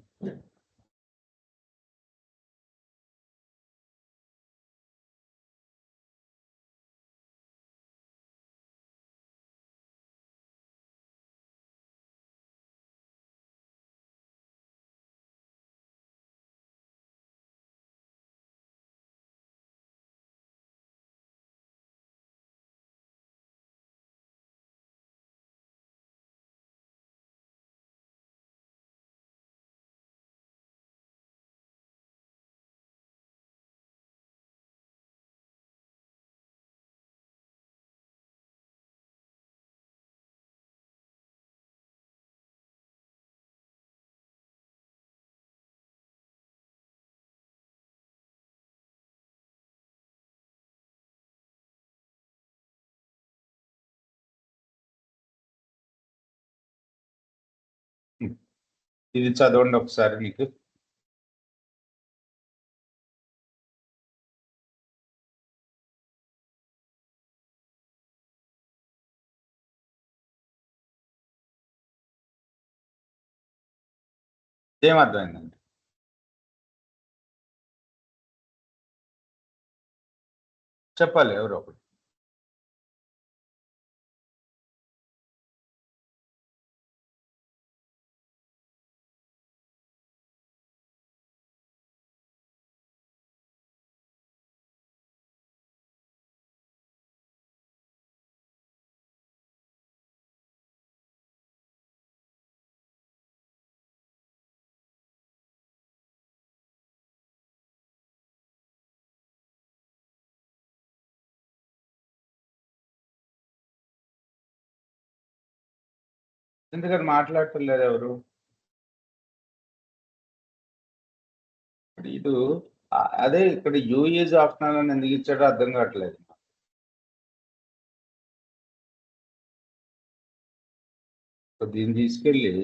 ఇది చదవండి ఒకసారి. మీకు ఏమర్థమైందండి? చెప్పాలి ఎవరో ఒకటి. ఎందుకని మాట్లాడటం లేదు ఎవరు? ఇప్పుడు ఇటు అదే ఇక్కడ యూ ఈజ్ ఆప్షనల్ అని ఎందుకు ఇచ్చాడో అర్థం కావట్లేదు. సో దీన్ని తీసుకెళ్ళి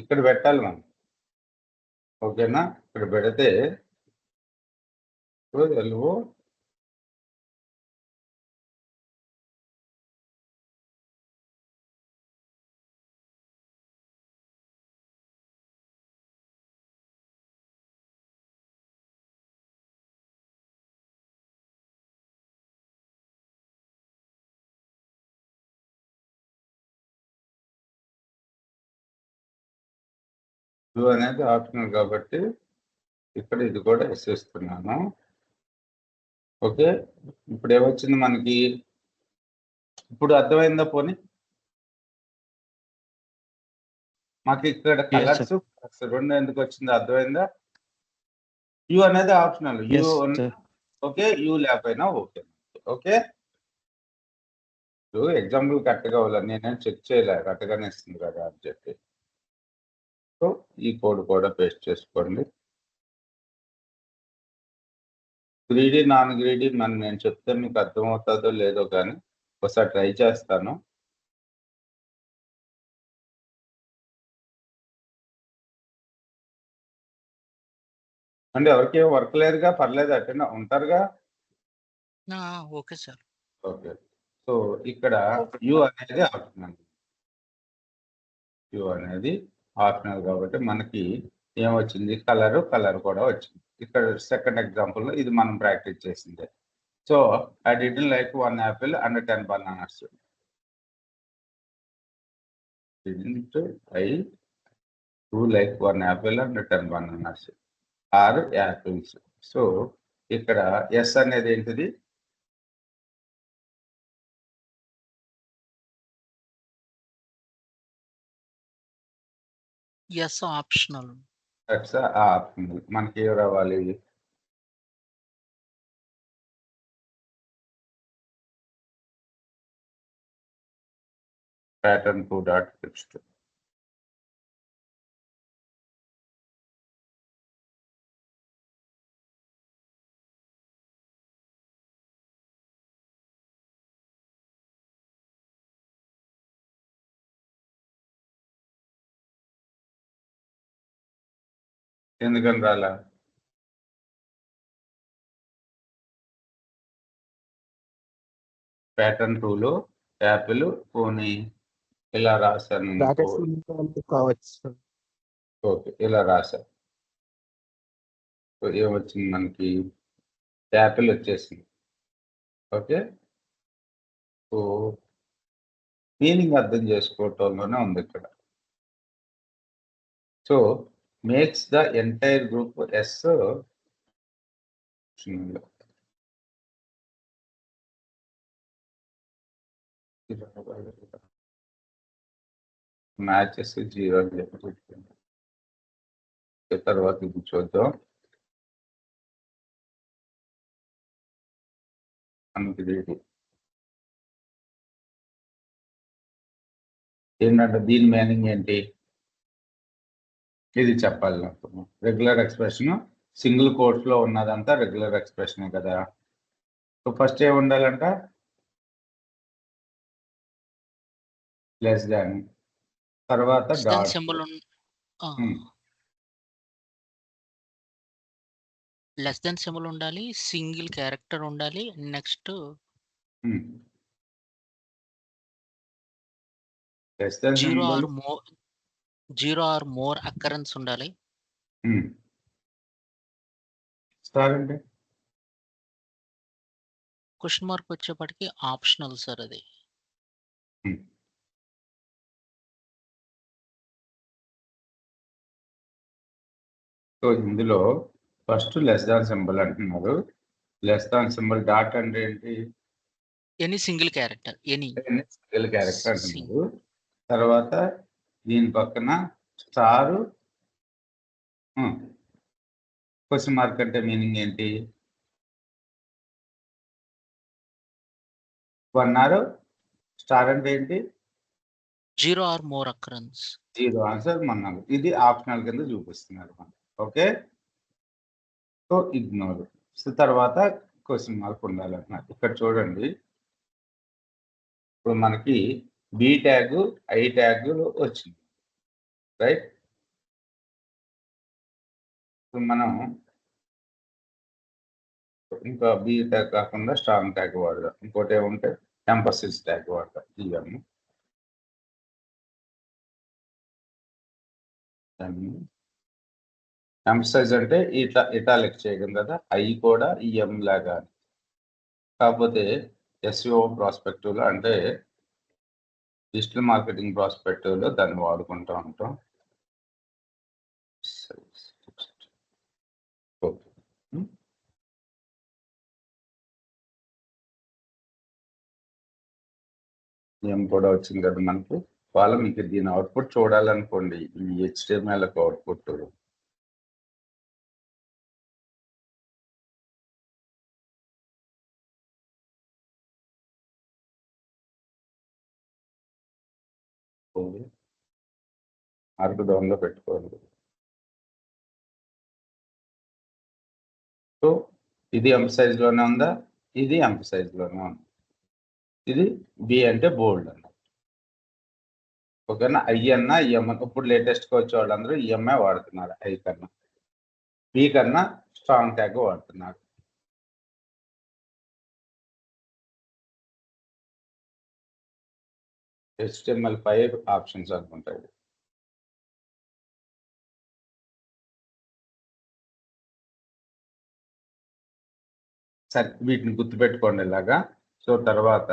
ఇక్కడ పెట్టాలి మనం. ఓకేనా? ఇక్కడ పెడితే LO యూ అనేది ఆప్షనల్ కాబట్టి ఇక్కడ ఇది కూడా వేసేస్తున్నాను. ఓకే, ఇప్పుడు ఏమొచ్చింది మనకి? ఇప్పుడు అర్థమైందా? పోనీ మాకు ఇక్కడ కలర్స్ రెండు ఎందుకు వచ్చింది అర్థమైందా? యూ అనేది ఆప్షనల్. యూ ఓకే, యూ లేకపోయినా ఓకే. ఓకే, ఎగ్జాంపుల్ కరెక్ట్గా అవ్వాలి, నేనేం చెక్ చేయలే, కరెక్ట్గానే ఇస్తుంది కదా అని చెప్పి. సో ఈ కోడ్ కూడా పేస్ట్ చేసుకోండి. గ్రీడీ నాన్ గ్రీడీ మనం నేను చెప్తే మీకు అర్థమవుతుందో లేదో కానీ ఒకసారి ట్రై చేస్తాను. అంటే ఎవరికి వర్క్ లేదుగా, పర్లేదు, అటెండ్ ఉంటారుగా. Okay sir. ఓకే, సో ఇక్కడ యూ అనేది ఆప్షనల్. యూ అనేది ఆప్షనల్ కాబట్టి మనకి ఏమొచ్చింది? కలర్ కూడా వచ్చింది. ఇక్కడ సెకండ్ ఎగ్జాంపుల్లో ఇది మనం ప్రాక్టీస్ చేసిందే. So I didn't like 1 apple and 10 bananas. Didn't I do like 1 apple and 10 bananas or apples. So ఇక్కడ ఎస్ అనేది ఏంటిది? S optional. That's optional. మనకి ఏం రావాలి? pattern 2.text. ఎందుకని రాలా? ప్యాటర్న్ 2లో యాపిల్ పోనీ ఇలా రాశాను. కావచ్చు. ఓకే, ఇలా రాశాను. సో ఏమొచ్చింది మనకి? యాపిల్ వచ్చేసింది. ఓకే, సో మీనింగ్ అర్థం చేసుకోవటంలోనే ఉంది ఇక్కడ. So makes the entire group S matches 0 అని చెప్పి తర్వాత ఇది చూద్దాం. ఏంటంటే దీని మీనింగ్ ఏంటి? ఇది చెప్పాలి నాకు. రెగ్యులర్ ఎక్స్ప్రెషన్ సింగిల్ కోట్స్ లో ఉన్నదంతా రెగ్యులర్ ఎక్స్ప్రెషన్ కదా. సో ఫస్ట్ ఏమి ఉండాలంట? లెస్ దాన్, తర్వాత dot. Symbol less than symbol ఉండాలి, సింగిల్ క్యారెక్టర్ ఉండాలి, next zero or more occurrence ఉండాలి. క్వశ్చన్ మార్క్ వచ్చేప్పటికి ఆప్షనల్ సార్ అది. సో ఇందులో ఫస్ట్ లెస్ దాన్ సింబల్ అంటున్నారు. లెస్ దాన్ సింబల్ డాట్ అంటే ఏంటి? Any single character, any single character అంటున్నారు. తర్వాత దీని పక్కన స్టార్ క్వశ్చన్ మార్క్ అంటే మీనింగ్ ఏంటి? 1 ఆర్ స్టార్ అంటే ఏంటి? 0 ఆర్ మోర్ అకరెన్స్. 0 ఆన్సర్ మన్నాడు. ఇది ఆప్షనల్ కింద చూపిస్తున్నారు మనకి. ఓకే. So ignore. సో తర్వాత క్వశ్చన్ మార్క్ ఉండాలన్నమాట. ఇక్కడ చూడండి. ఇప్పుడు మనకి బి ట్యాగ్, ఐ ట్యాగ్ వచ్చింది. రైట్? ఇప్పుడు మనం ఇంకా బి ట్యాగ్ కాకుండా స్ట్రాంగ్ ట్యాగ్ వాడదాం. ఇంకోటి ఏముంటే ఎంఫసిస్ ట్యాగ్ వాడతాం. ఇవన్నీ ఎంఫసైజ్ అంటే ఇటాలిక్ చేయడం కదా. ఐ కూడా ఈ ఎం లాగా. కాకపోతే ఎస్ఈఓ ప్రాస్పెక్టివ్లో అంటే డిజిటల్ మార్కెటింగ్ ప్రాస్పెక్టివ్లో దాన్ని వాడుకుంటూ ఉంటాం. ఎం కూడా వచ్చింది కదా మనకు. వాళ్ళు మీకు దీని అవుట్పుట్ చూడాలనుకోండి, ఈ HTML అవుట్పుట్ మార్క్ డౌన్లో పెట్టుకోండి. సో ఇది ఎంఫసైజ్ లోనే ఉందా? ఇది ఎంఫసైజ్ లోనే ఉంది. ఇది బి అంటే బోల్డ్ అన్న. ఓకేనా? ఐ అన్నా ఈఎం ఇప్పుడు లేటెస్ట్గా వచ్చే వాళ్ళందరూ ఈఎంఐ వాడుతున్నారు. ఐ కన్నా బి కన్నా స్ట్రాంగ్ ట్యాగ్ వాడుతున్నారు. HTML5 options అనుకుంటాయి. సరే వీటిని గుర్తుపెట్టుకోండి ఇలాగా. సో తర్వాత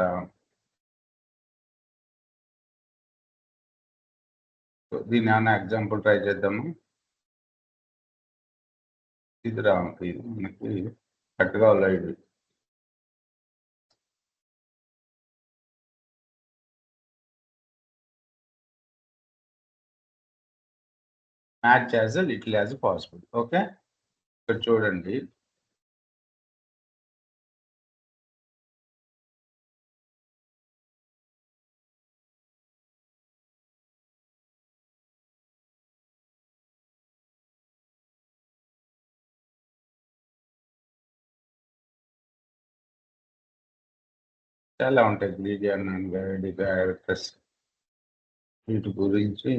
దీని ఏమైనా ఎగ్జాంపుల్ ట్రై చేద్దాము. ఇది ఇది మనకి కరెక్ట్గా ఇది match as little as possible. Okay, ఇక్కడ చూడండి. చాలా ఉంటాయి గ్రీడీ అన్నాను క్యారెక్టర్స్. వీటి గురించి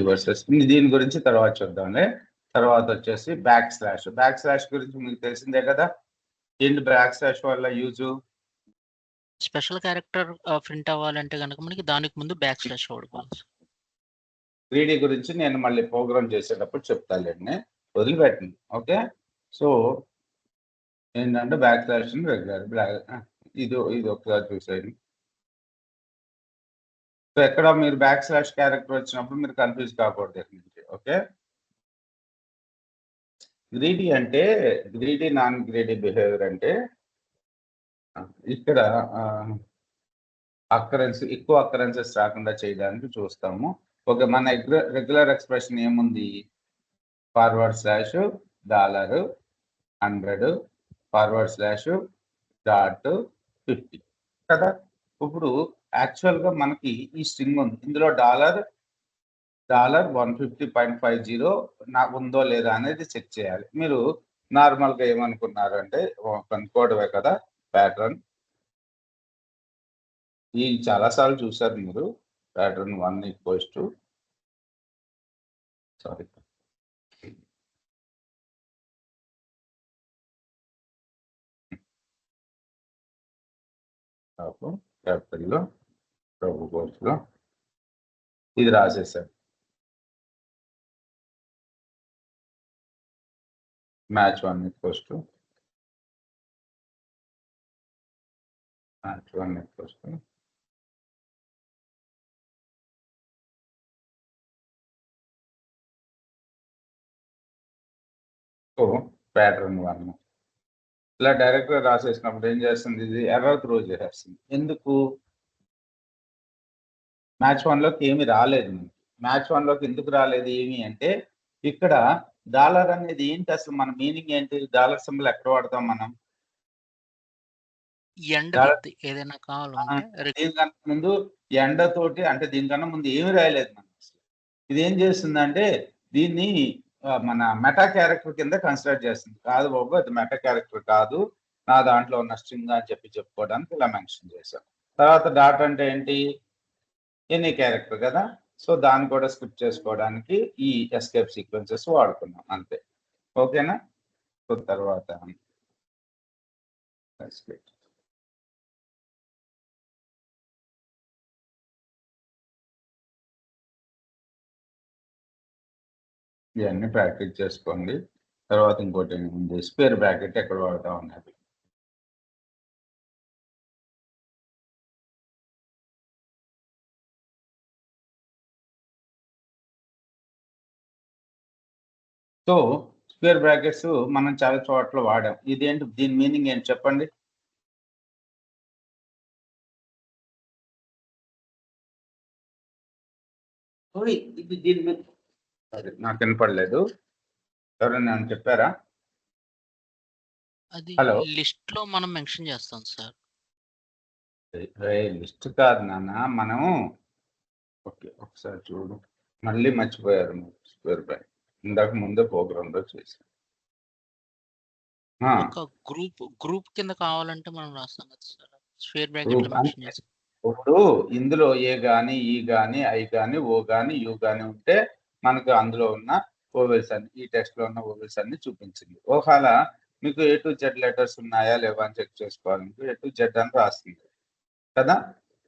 వర్సెస్ దీని గురించి తర్వాత చూద్దాంలే. తర్వాత వచ్చేసి బ్యాక్ స్లాష్. బ్యాక్ స్లాష్ గురించి మీకు తెలిసిందే కదా. ఏంటి బ్యాక్ స్లాష్ వల్ల యూజ్? స్పెషల్ క్యారెక్టర్ ప్రింట్ అవ్వాలంటే కనుక మనకి దానికి ముందు బ్యాక్ స్లాష్ వాడుకోవాలి. గ్రీడీ గురించి నేను మళ్ళీ ప్రోగ్రామ్ చేసేటప్పుడు చెప్తాలేండి, వదిలిపెట్టండి. ఓకే, సో ఏంటంటే బ్యాక్ స్లాష్ రెగ్యులర్ ఇది ఒకసారి చూసేయండి. సో ఎక్కడ మీరు బ్యాక్ స్లాష్ క్యారెక్టర్ వచ్చినప్పుడు మీరు కన్ఫ్యూజ్ కాకూడదు దగ్గర నుంచి. ఓకే, గ్రీడీ అంటే గ్రీడీ నాన్ గ్రీడీ బిహేవియర్ అంటే ఇక్కడ ఎక్కువ అకరెన్సెస్ రాకుండా చేయడానికి చూస్తాము. ఓకే, మన రెగ్యులర్ ఎక్స్ప్రెషన్ ఏముంది? ఫార్వర్డ్ స్లాష్ $100 ఫార్వర్డ్ స్లాష్ .50 కదా. ఇప్పుడు యాక్చువల్గా మనకి ఈ స్ట్రింగ్ ఉంది, ఇందులో $150.50 నాకు ఉందో లేదా అనేది చెక్ చేయాలి. మీరు నార్మల్గా ఏమనుకున్నారు అంటే కనుక్కోవడమే కదా ప్యాటర్న్. ఈ చాలాసార్లు చూసారు మీరు. ప్యాటర్న్ 1 = సారీ క్యాపిటల్లో ప్రభు కోర్సులో ఇది రాసేసారు. మ్యాచ్ 1 = సో ప్యాటర్న్ 1 ఇలా డైరెక్ట్గా రాసేసినప్పుడు ఏం చేస్తుంది? ఇది ఎర్రర్ త్రో చేసేస్తుంది. ఎందుకు? మ్యాచ్ 1లోకి ఏమి రాలేదు మనకి. మ్యాచ్ 1లోకి ఎందుకు రాలేదు ఏమి అంటే ఇక్కడ డాలర్ అనేది ఏంటి అసలు మన మీనింగ్ ఏంటి? డాలర్ సింబల్ ఎక్కడ వాడతాం మనం? ఎండ్ డాలర్ విత్ ఏదైనా కావాలంటే దీనికన్నా ముందు ఎండతోటి అంటే దీనికన్నా ముందు ఏమి రాయలేదు మనం అసలు. ఇది ఏం చేస్తుందంటే దీన్ని మన మెటా క్యారెక్టర్ కింద కన్సిడర్ చేస్తుంది. కాదు బాబు అది మెటా క్యారెక్టర్ కాదు, నా దాంట్లో ఉన్న స్ట్రింగ్ అని చెప్పుకోవడానికి ఇలా మెన్షన్ చేశాం. తర్వాత డాట్ అంటే ఏంటి? ఎనీ క్యారెక్టర్ కదా, సో దాన్ని కూడా స్కిప్ చేసుకోవడానికి ఈ ఎస్కేప్ సీక్వెన్సెస్ వాడుకున్నాం అంతే. ఓకేనా? సో తర్వాత ఇవన్నీ ప్రాక్టీస్ చేసుకోండి. తర్వాత ఇంకోటి ఉంది, స్క్వేర్ బ్రాకెట్ ఎక్కడ వాడతాం అన్నది. సో స్క్వేర్ బ్రాకెట్స్ మనం చాలా చోట్ల వాడాం. ఇదేంటి, దీని మీనింగ్ ఏంటి చెప్పండి? ఇది దీని మీద నాకు వినపడలేదు, ఎవరైనా చెప్పారా? అది హలో, లిస్ట్ లో మనం మెన్షన్ చేస్తాం సార్. లిస్ట్ కాదు నాన్న, మనం ఓకే ఒకసారి చూడు, మళ్ళీ మర్చిపోయారు స్క్వేర్ బ్రాకెట్. ఇందాక ముందే ప్రోగ్రామ్ లో చేసాం. ఒక గ్రూప్ కింద కావాలంటే మనం రాస్తాం కదా సార్, స్క్వేర్ బ్రాకెట్ లో మెన్షన్ చేస్తాం. ఇప్పుడు ఇందులో ఏ గాని, ఈ గాని, ఐ గాని, ఓ గాని, యు గాని ఉంటే మనకు అందులో ఉన్న ఓవెల్స్ అన్ని, ఈ టెక్స్ట్ లో ఉన్న ఓవెల్స్ అన్ని చూపించింది. ఒకవేళ మీకు ఏ టు జెడ్ లెటర్స్ ఉన్నాయా లేవా అని చెక్ చేసుకోవాలంటే ఏ టు జెడ్ అని రాస్తుంది కదా,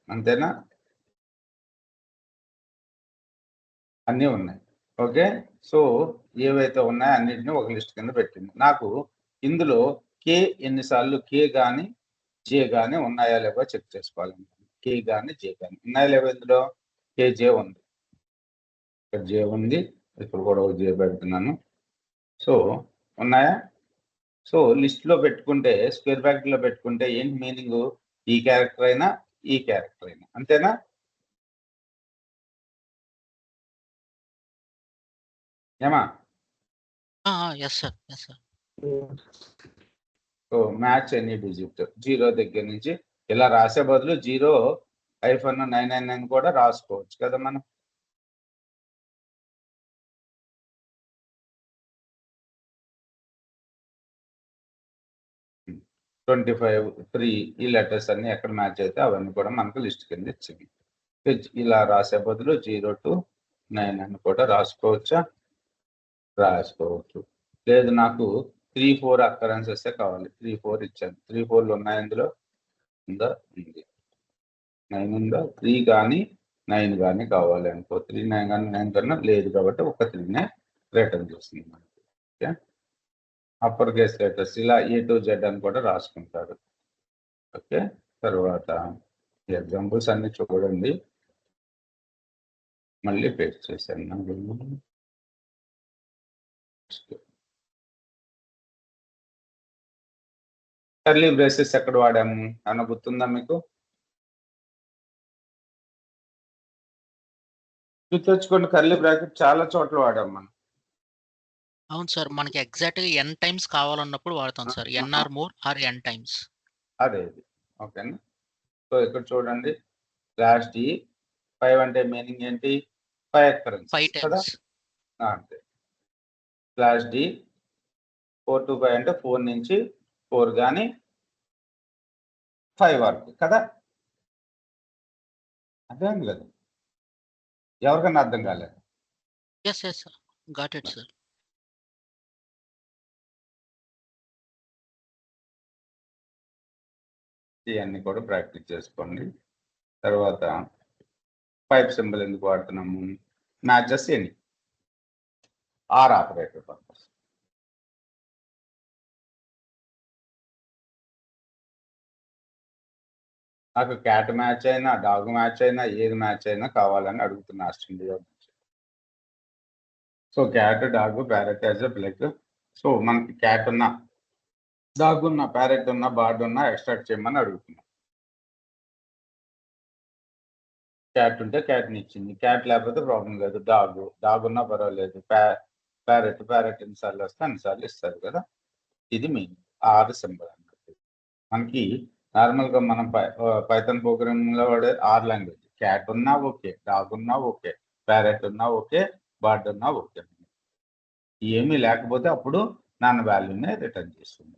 అంతేనా? అన్నీ ఉన్నాయి. ఓకే, సో ఏవైతే ఉన్నాయో అన్నిటిని ఒక లిస్ట్ కింద పెట్టింది. నాకు ఇందులో కే ఎన్నిసార్లు కే గాని జే గాని ఉన్నాయా లేవో చెక్ చేసుకోవాలి. కే గాని జే గాని ఉన్నాయా లేవో, ఇందులో కేజే ఉంది, ఇక్కడ జే ఉంది, ఇక్కడ కూడా ఒక జే పెడుతున్నాను. సో ఉన్నాయా? సో లిస్ట్ లో పెట్టుకుంటే, స్క్వేర్ బ్రాకెట్ లో పెట్టుకుంటే ఏంటి మీనింగ్? ఈ క్యారెక్టర్ అయినా ఈ క్యారెక్టర్ అయినా, అంతేనా? ఏమా? Yes sir, yes sir. So match any digit 0 దగ్గర నుంచి ఇలా రాసే బదులు 0-999 కూడా రాసుకోవచ్చు కదా మనం. Hmm. 25, 3 ఈ లెటర్స్ అన్ని ఎక్కడ మ్యాచ్ అయితే అవన్నీ కూడా మనకు లిస్ట్ కింద ఇచ్చింది. ఇలా రాసే బదులు 0-9 అని కూడా రాసుకోవచ్చా? రాసుకోవచ్చు. లేదు నాకు 3-4 అక్కరెన్సెస్ కావాలి, 3-4 ఇచ్చాను. 3-4లు ఉన్నాయి అందులో? ఉందా? ఉంది. 9 ఉందా? 3 కానీ 9 కానీ కావాలి అనుకో, 3 9 కానీ 9 కన్నా లేదు కాబట్టి ఒక 3నే రిటర్న్ చేస్తుంది మనకి. ఓకే, అప్పర్ కేస్ లెటర్స్ ఇలా ఏ టు జెడ్ అని కూడా రాసుకుంటారు. ఓకే, తర్వాత ఎగ్జాంపుల్స్ అన్ని చూడండి, మళ్ళీ పేస్ట్ చేశాను. కర్లీ బ్రేసెస్ ఎక్కడ వాడాము అన్న గుర్తుందా మీకు? గుర్తొచ్చుకోండి, కర్లీ బ్రాకెట్ చాలా చోట్ల వాడాం మనం. అవును సార్, మనకి ఎగ్జాక్ట్ గా n టైమ్స్ కావాలన్నప్పుడు వాడతాం sir, nr more or n times. అదే ఓకేనా? సో ఇక్కడ చూడండి, /d 5 అంటే మీనింగ్ ఏంటి? 5 అక్కరెన్సెస్ కదా, అంతే. /d 4 to 5 అంటే 4 నుంచి 4 కానీ 5 వరకు కదా, అర్థం కదా? ఎవరికన్నా అర్థం కాలేదు? Yes sir, got it sir. ఇవన్నీ కూడా ప్రాక్టీస్ చేసుకోండి. తర్వాత పైప్ సింబల్ ఎందుకు వాడుతున్నాము? మ్యాచెస్ ఎన్ని, ఆర్ ఆపరేటర్ పర్పస్. నాకు క్యాట్ మ్యాచ్ అయినా, డాగ్ మ్యాచ్ అయినా, ఏది మ్యాచ్ అయినా కావాలని అడుగుతున్నా స్ట్రింగ్లో. So cat, dog, parrot as a block. So మనకి క్యాట్ ఉన్నా, డాగ్ ఉన్నా, ప్యారెట్ ఉన్నా, బర్డ్ ఉన్నా ఎక్స్ట్రాక్ట్ చేయమని అడుగుతున్నా. క్యాట్ ఉంటే క్యాట్ని ఇచ్చింది, క్యాట్ లేకపోతే ప్రాబ్లం లేదు. డాగ్ ఉన్నా పర్వాలేదు. ప్యారెట్ ఎన్నిసార్లు వస్తే అన్నిసార్లు ఇస్తారు కదా. ఇది మెయిన్ ఆర్ సింబల్ అన్నట్టు. మనకి నార్మల్గా మనం పైథాన్ ప్రోగ్రామింగ్లో వాడే ఆర్ లాంగ్వేజ్. క్యాట్ ఉన్నా ఓకే, డాగ్ ఉన్నా ఓకే, ప్యారెట్ ఉన్నా ఓకే, బర్డ్ ఉన్నా ఓకే. ఏమీ లేకపోతే అప్పుడు నాన్న వాల్యూనే రిటర్న్ చేస్తుంది.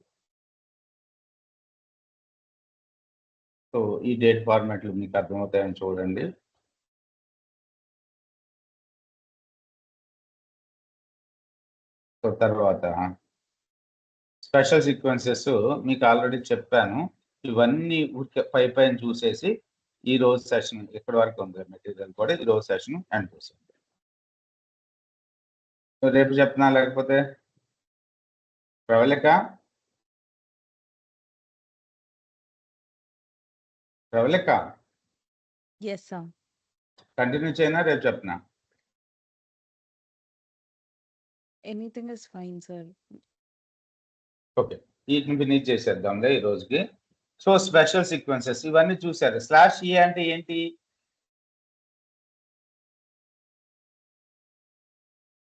సో ఈ డేట్ ఫార్మాట్లు మీకు అర్థమవుతాయని చూడండి. సో తర్వాత స్పెషల్ సీక్వెన్సెస్ మీకు ఆల్రెడీ చెప్పాను. ఇవన్నీ పైన చూసేసి ఈ రోజు సెషన్ ఎక్కడి వరకు ఉంది మెటీరియల్ కూడా ఈ రోజు సెషన్ ఎండ్ చేసింది. రేపు చెప్తున్నా లేకపోతే ప్రవళిక Yes, sir. కంటిన్యూ చేయనా రేపు చెప్తున్నా? Anything is fine, sir. Okay, వీటిని ఫినిష్ చేసేద్దాంలే ఈ రోజుకి. సో స్పెషల్ సీక్వెన్సెస్ ఇవన్నీ చూసారు. /e అంటే ఏంటి?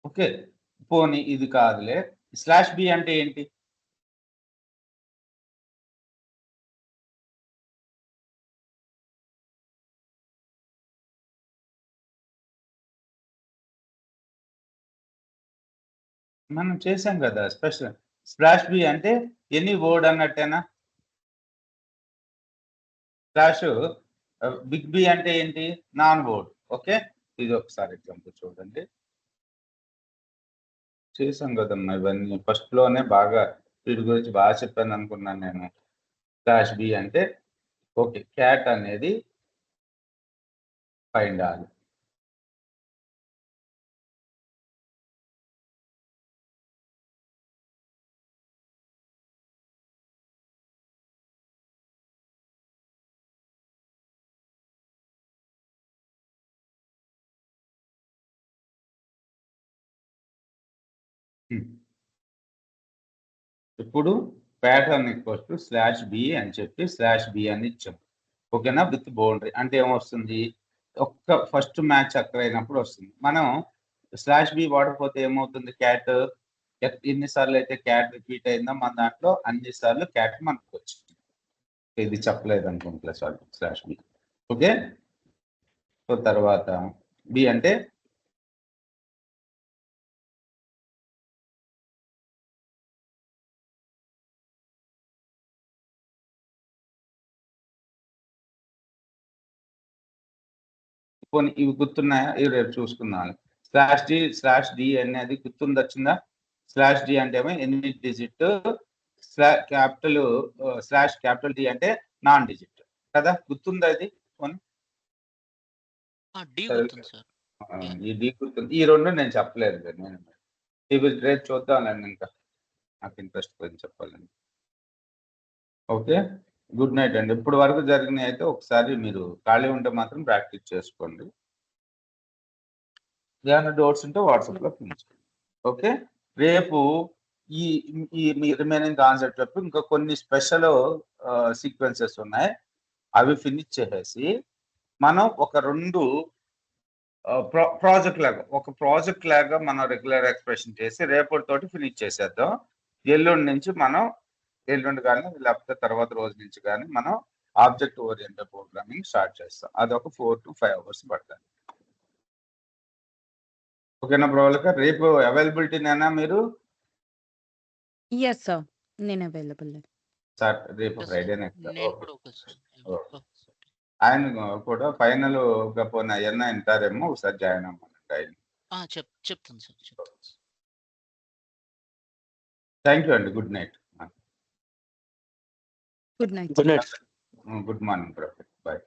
ఓకే, పోనీ ఇది కాదులే. /b అంటే ఏంటి? మనం చేసాం కదా స్పెషల్. /b అంటే ఎనీ వర్డ్ అన్నట్టేనా? బిగ్ బి అంటే ఏంటి? Non word. ఓకే, ఇది ఒకసారి ఎగ్జాంపుల్ చూడండి. చేసాం కదమ్మా ఇవన్నీ ఫస్ట్ లోనే. బాగా వీటి గురించి బాగా చెప్పాను అనుకున్నాను నేను. /b అంటే ఓకే, క్యాట్ అనేది ఫైండ్ ఆల్. ఇప్పుడు ప్యాటర్న్ /b అని చెప్పి /b అని ఇచ్చాం. ఓకేనా, విత్ బౌండరీ. అంటే ఏమొస్తుంది? ఒక్క ఫస్ట్ మ్యాచ్ అక్కడ అయినప్పుడు వస్తుంది. మనం /b వాడకపోతే ఏమవుతుంది? క్యాట్ ఎన్నిసార్లు అయితే క్యాట్ రిపీట్ అయిందో మన దాంట్లో అన్నిసార్లు క్యాట్ మనకు వచ్చింది. ఇది చెప్పలేదు అనుకుంటా /b. ఓకే, సో తర్వాత బి అంటే పోనీ ఇవి గుర్తున్నాయా? ఇవి రేపు చూసుకున్నాను. /d అనేది గుర్తుంది వచ్చిందా? /d అంటే ఏమో ఎన్ని డిజిట్, క్యాపిటల్ డి అంటే నాన్ డిజిట్ కదా. గుర్తుందా ఇది? ఈ డి గుర్తుంది. ఈ రెండు నేను చెప్పలేదు. నేను ఇవి రేపు చూద్దాంలేండి. ఇంకా నాకు ఇంట్రెస్ట్ పోయింది చెప్పాలండి. ఓకే, గుడ్ నైట్ అండి. ఇప్పుడు వరకు జరిగినాయి అయితే ఒకసారి మీరు ఖాళీ ఉంటే మాత్రం ప్రాక్టీస్ చేసుకోండి. ఏమైనా డౌట్స్ ఉంటే వాట్సాప్లో పంపించండి. ఓకే, రేపు ఈ రిమైనింగ్ కాన్సెప్ట్ చెప్పి ఇంకా కొన్ని స్పెషల్ సీక్వెన్సెస్ ఉన్నాయి. అవి ఫినిష్ చేసేసి మనం ఒక 2 ప్రాజెక్ట్ లాగా మనం రెగ్యులర్ ఎక్స్ప్రెషన్ చేసి రేపటితోటి ఫినిష్ చేసేద్దాం. ఎల్లుండి కానీ లేకపోతే తర్వాత రోజు నుంచి కానీ మనం ఆబ్జెక్ట్ ఓరియంటెడ్ ప్రోగ్రామింగ్ స్టార్ట్ చేస్తాం. అది ఒక 4 to 5 hours పడుతుంది. ఓకేనా ప్రవళిక? రేపు అవైలబిలిటీనేనా మీరు? Yes, sir. నేను అవైలబుల్. సార్ రేపు ఫ్రైడేనే. ఆయన కూడా ఫైనల్ గా పోయిన అవన్నీ వింటారేమో, ఒకసారి జాయిన్ అవ్వమంటే ఆయన. చెప్తాను సార్. థ్యాంక్ యూ అండి. Good night. Good night. Good night. Good morning. Bye.